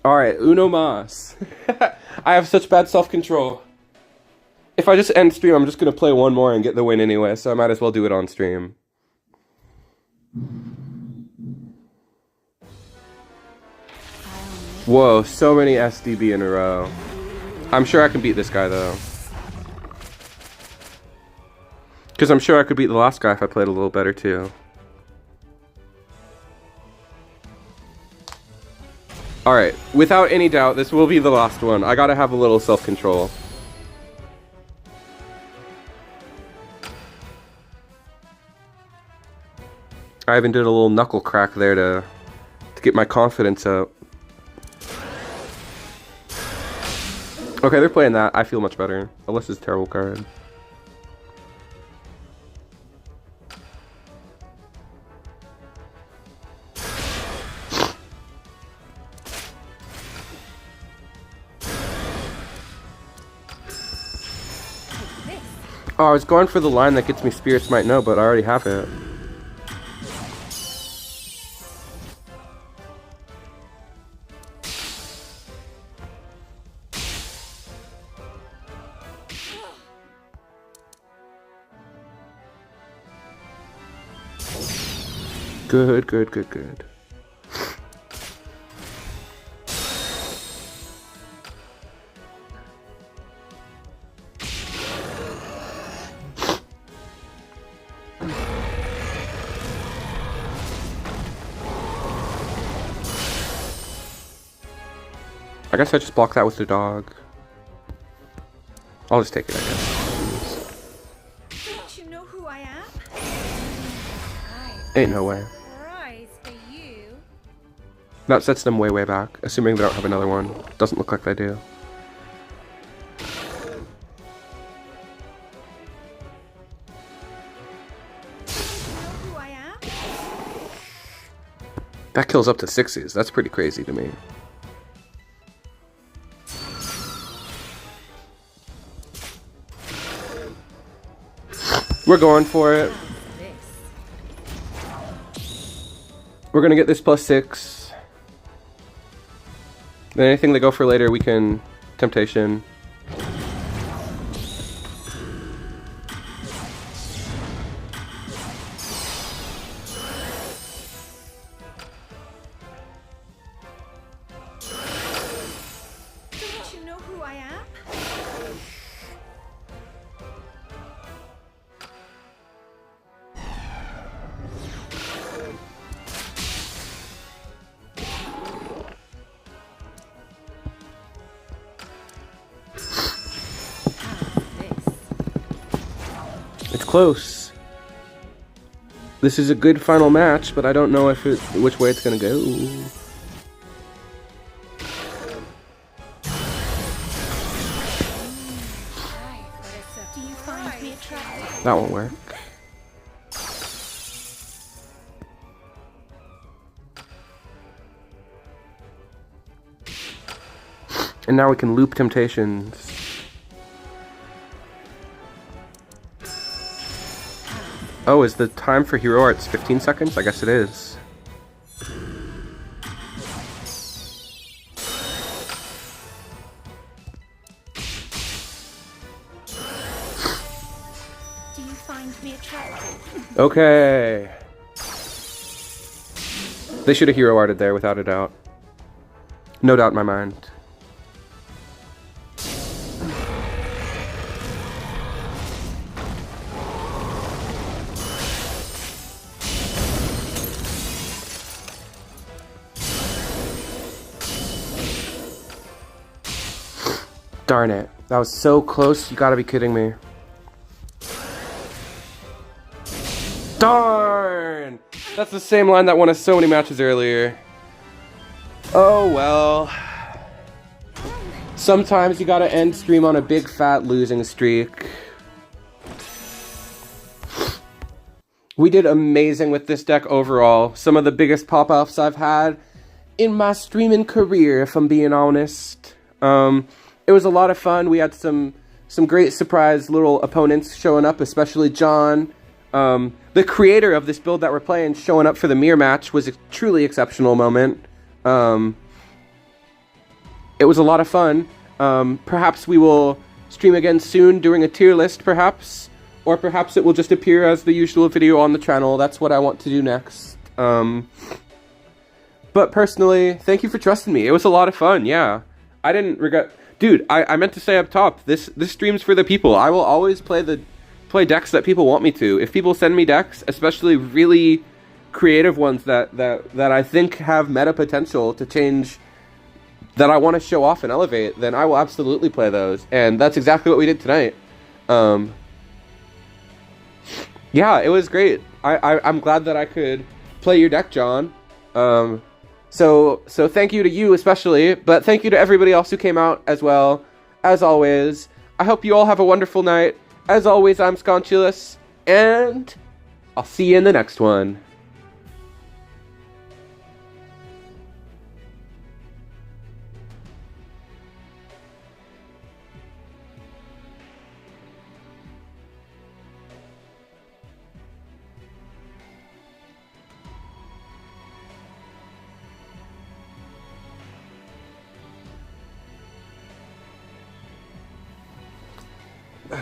Alright, uno mas. I have such bad self-control. If I just end stream, I'm just gonna play one more and get the win anyway, so I might as well do it on stream. Whoa, so many SDB in a row. I'm sure I can beat this guy, though. Because I'm sure I could beat the last guy if I played a little better, too. Alright, without any doubt, this will be the last one. I gotta have a little self-control. I even did a little knuckle crack there to get my confidence up. Okay, they're playing that. I feel much better. Alyssa's a terrible card. Oh, I was going for the line that gets me Spirits Might Know, but I already have it. Good, good, good, good. I guess I just block that with the dog. I'll just take it, I guess. Don't you know who I am? Ain't no way. Surprise for you. That sets them way, way back, assuming they don't have another one. Doesn't look like they do. Who I am? That kills up to 6s. That's pretty crazy to me. We're going for it. We're gonna get this +6. Then anything they go for later, we can Temptation. Don't you know who I am? It's close. This is a good final match, but I don't know if which way it's gonna go. That won't work. And now we can loop Temptations. Oh, is the time for Hero Arts 15 seconds? I guess it is. Do you find me attractive? Okay. They should have Hero Arted there without a doubt. No doubt in my mind. Darn it. That was so close. You gotta be kidding me. Darn! That's the same line that won us so many matches earlier. Oh well. Sometimes you gotta end stream on a big fat losing streak. We did amazing with this deck overall. Some of the biggest pop-offs I've had in my streaming career, if I'm being honest. It was a lot of fun. We had some great surprise little opponents showing up, especially John. The creator of this build that we're playing showing up for the mirror match was a truly exceptional moment. It was a lot of fun. Perhaps we will stream again soon during a tier list, perhaps. Or perhaps it will just appear as the usual video on the channel. That's what I want to do next. But personally, thank you for trusting me. It was a lot of fun, yeah. I didn't regret... Dude, I meant to say up top, this stream's for the people. I will always play decks that people want me to. If people send me decks, especially really creative ones that I think have meta potential to change, that I want to show off and elevate, then I will absolutely play those. And that's exactly what we did tonight. Yeah, it was great. I'm glad that I could play your deck, John. So thank you to you especially, but thank you to everybody else who came out as well. As always, I hope you all have a wonderful night. As always, I'm Sconchulus, and I'll see you in the next one. Ugh.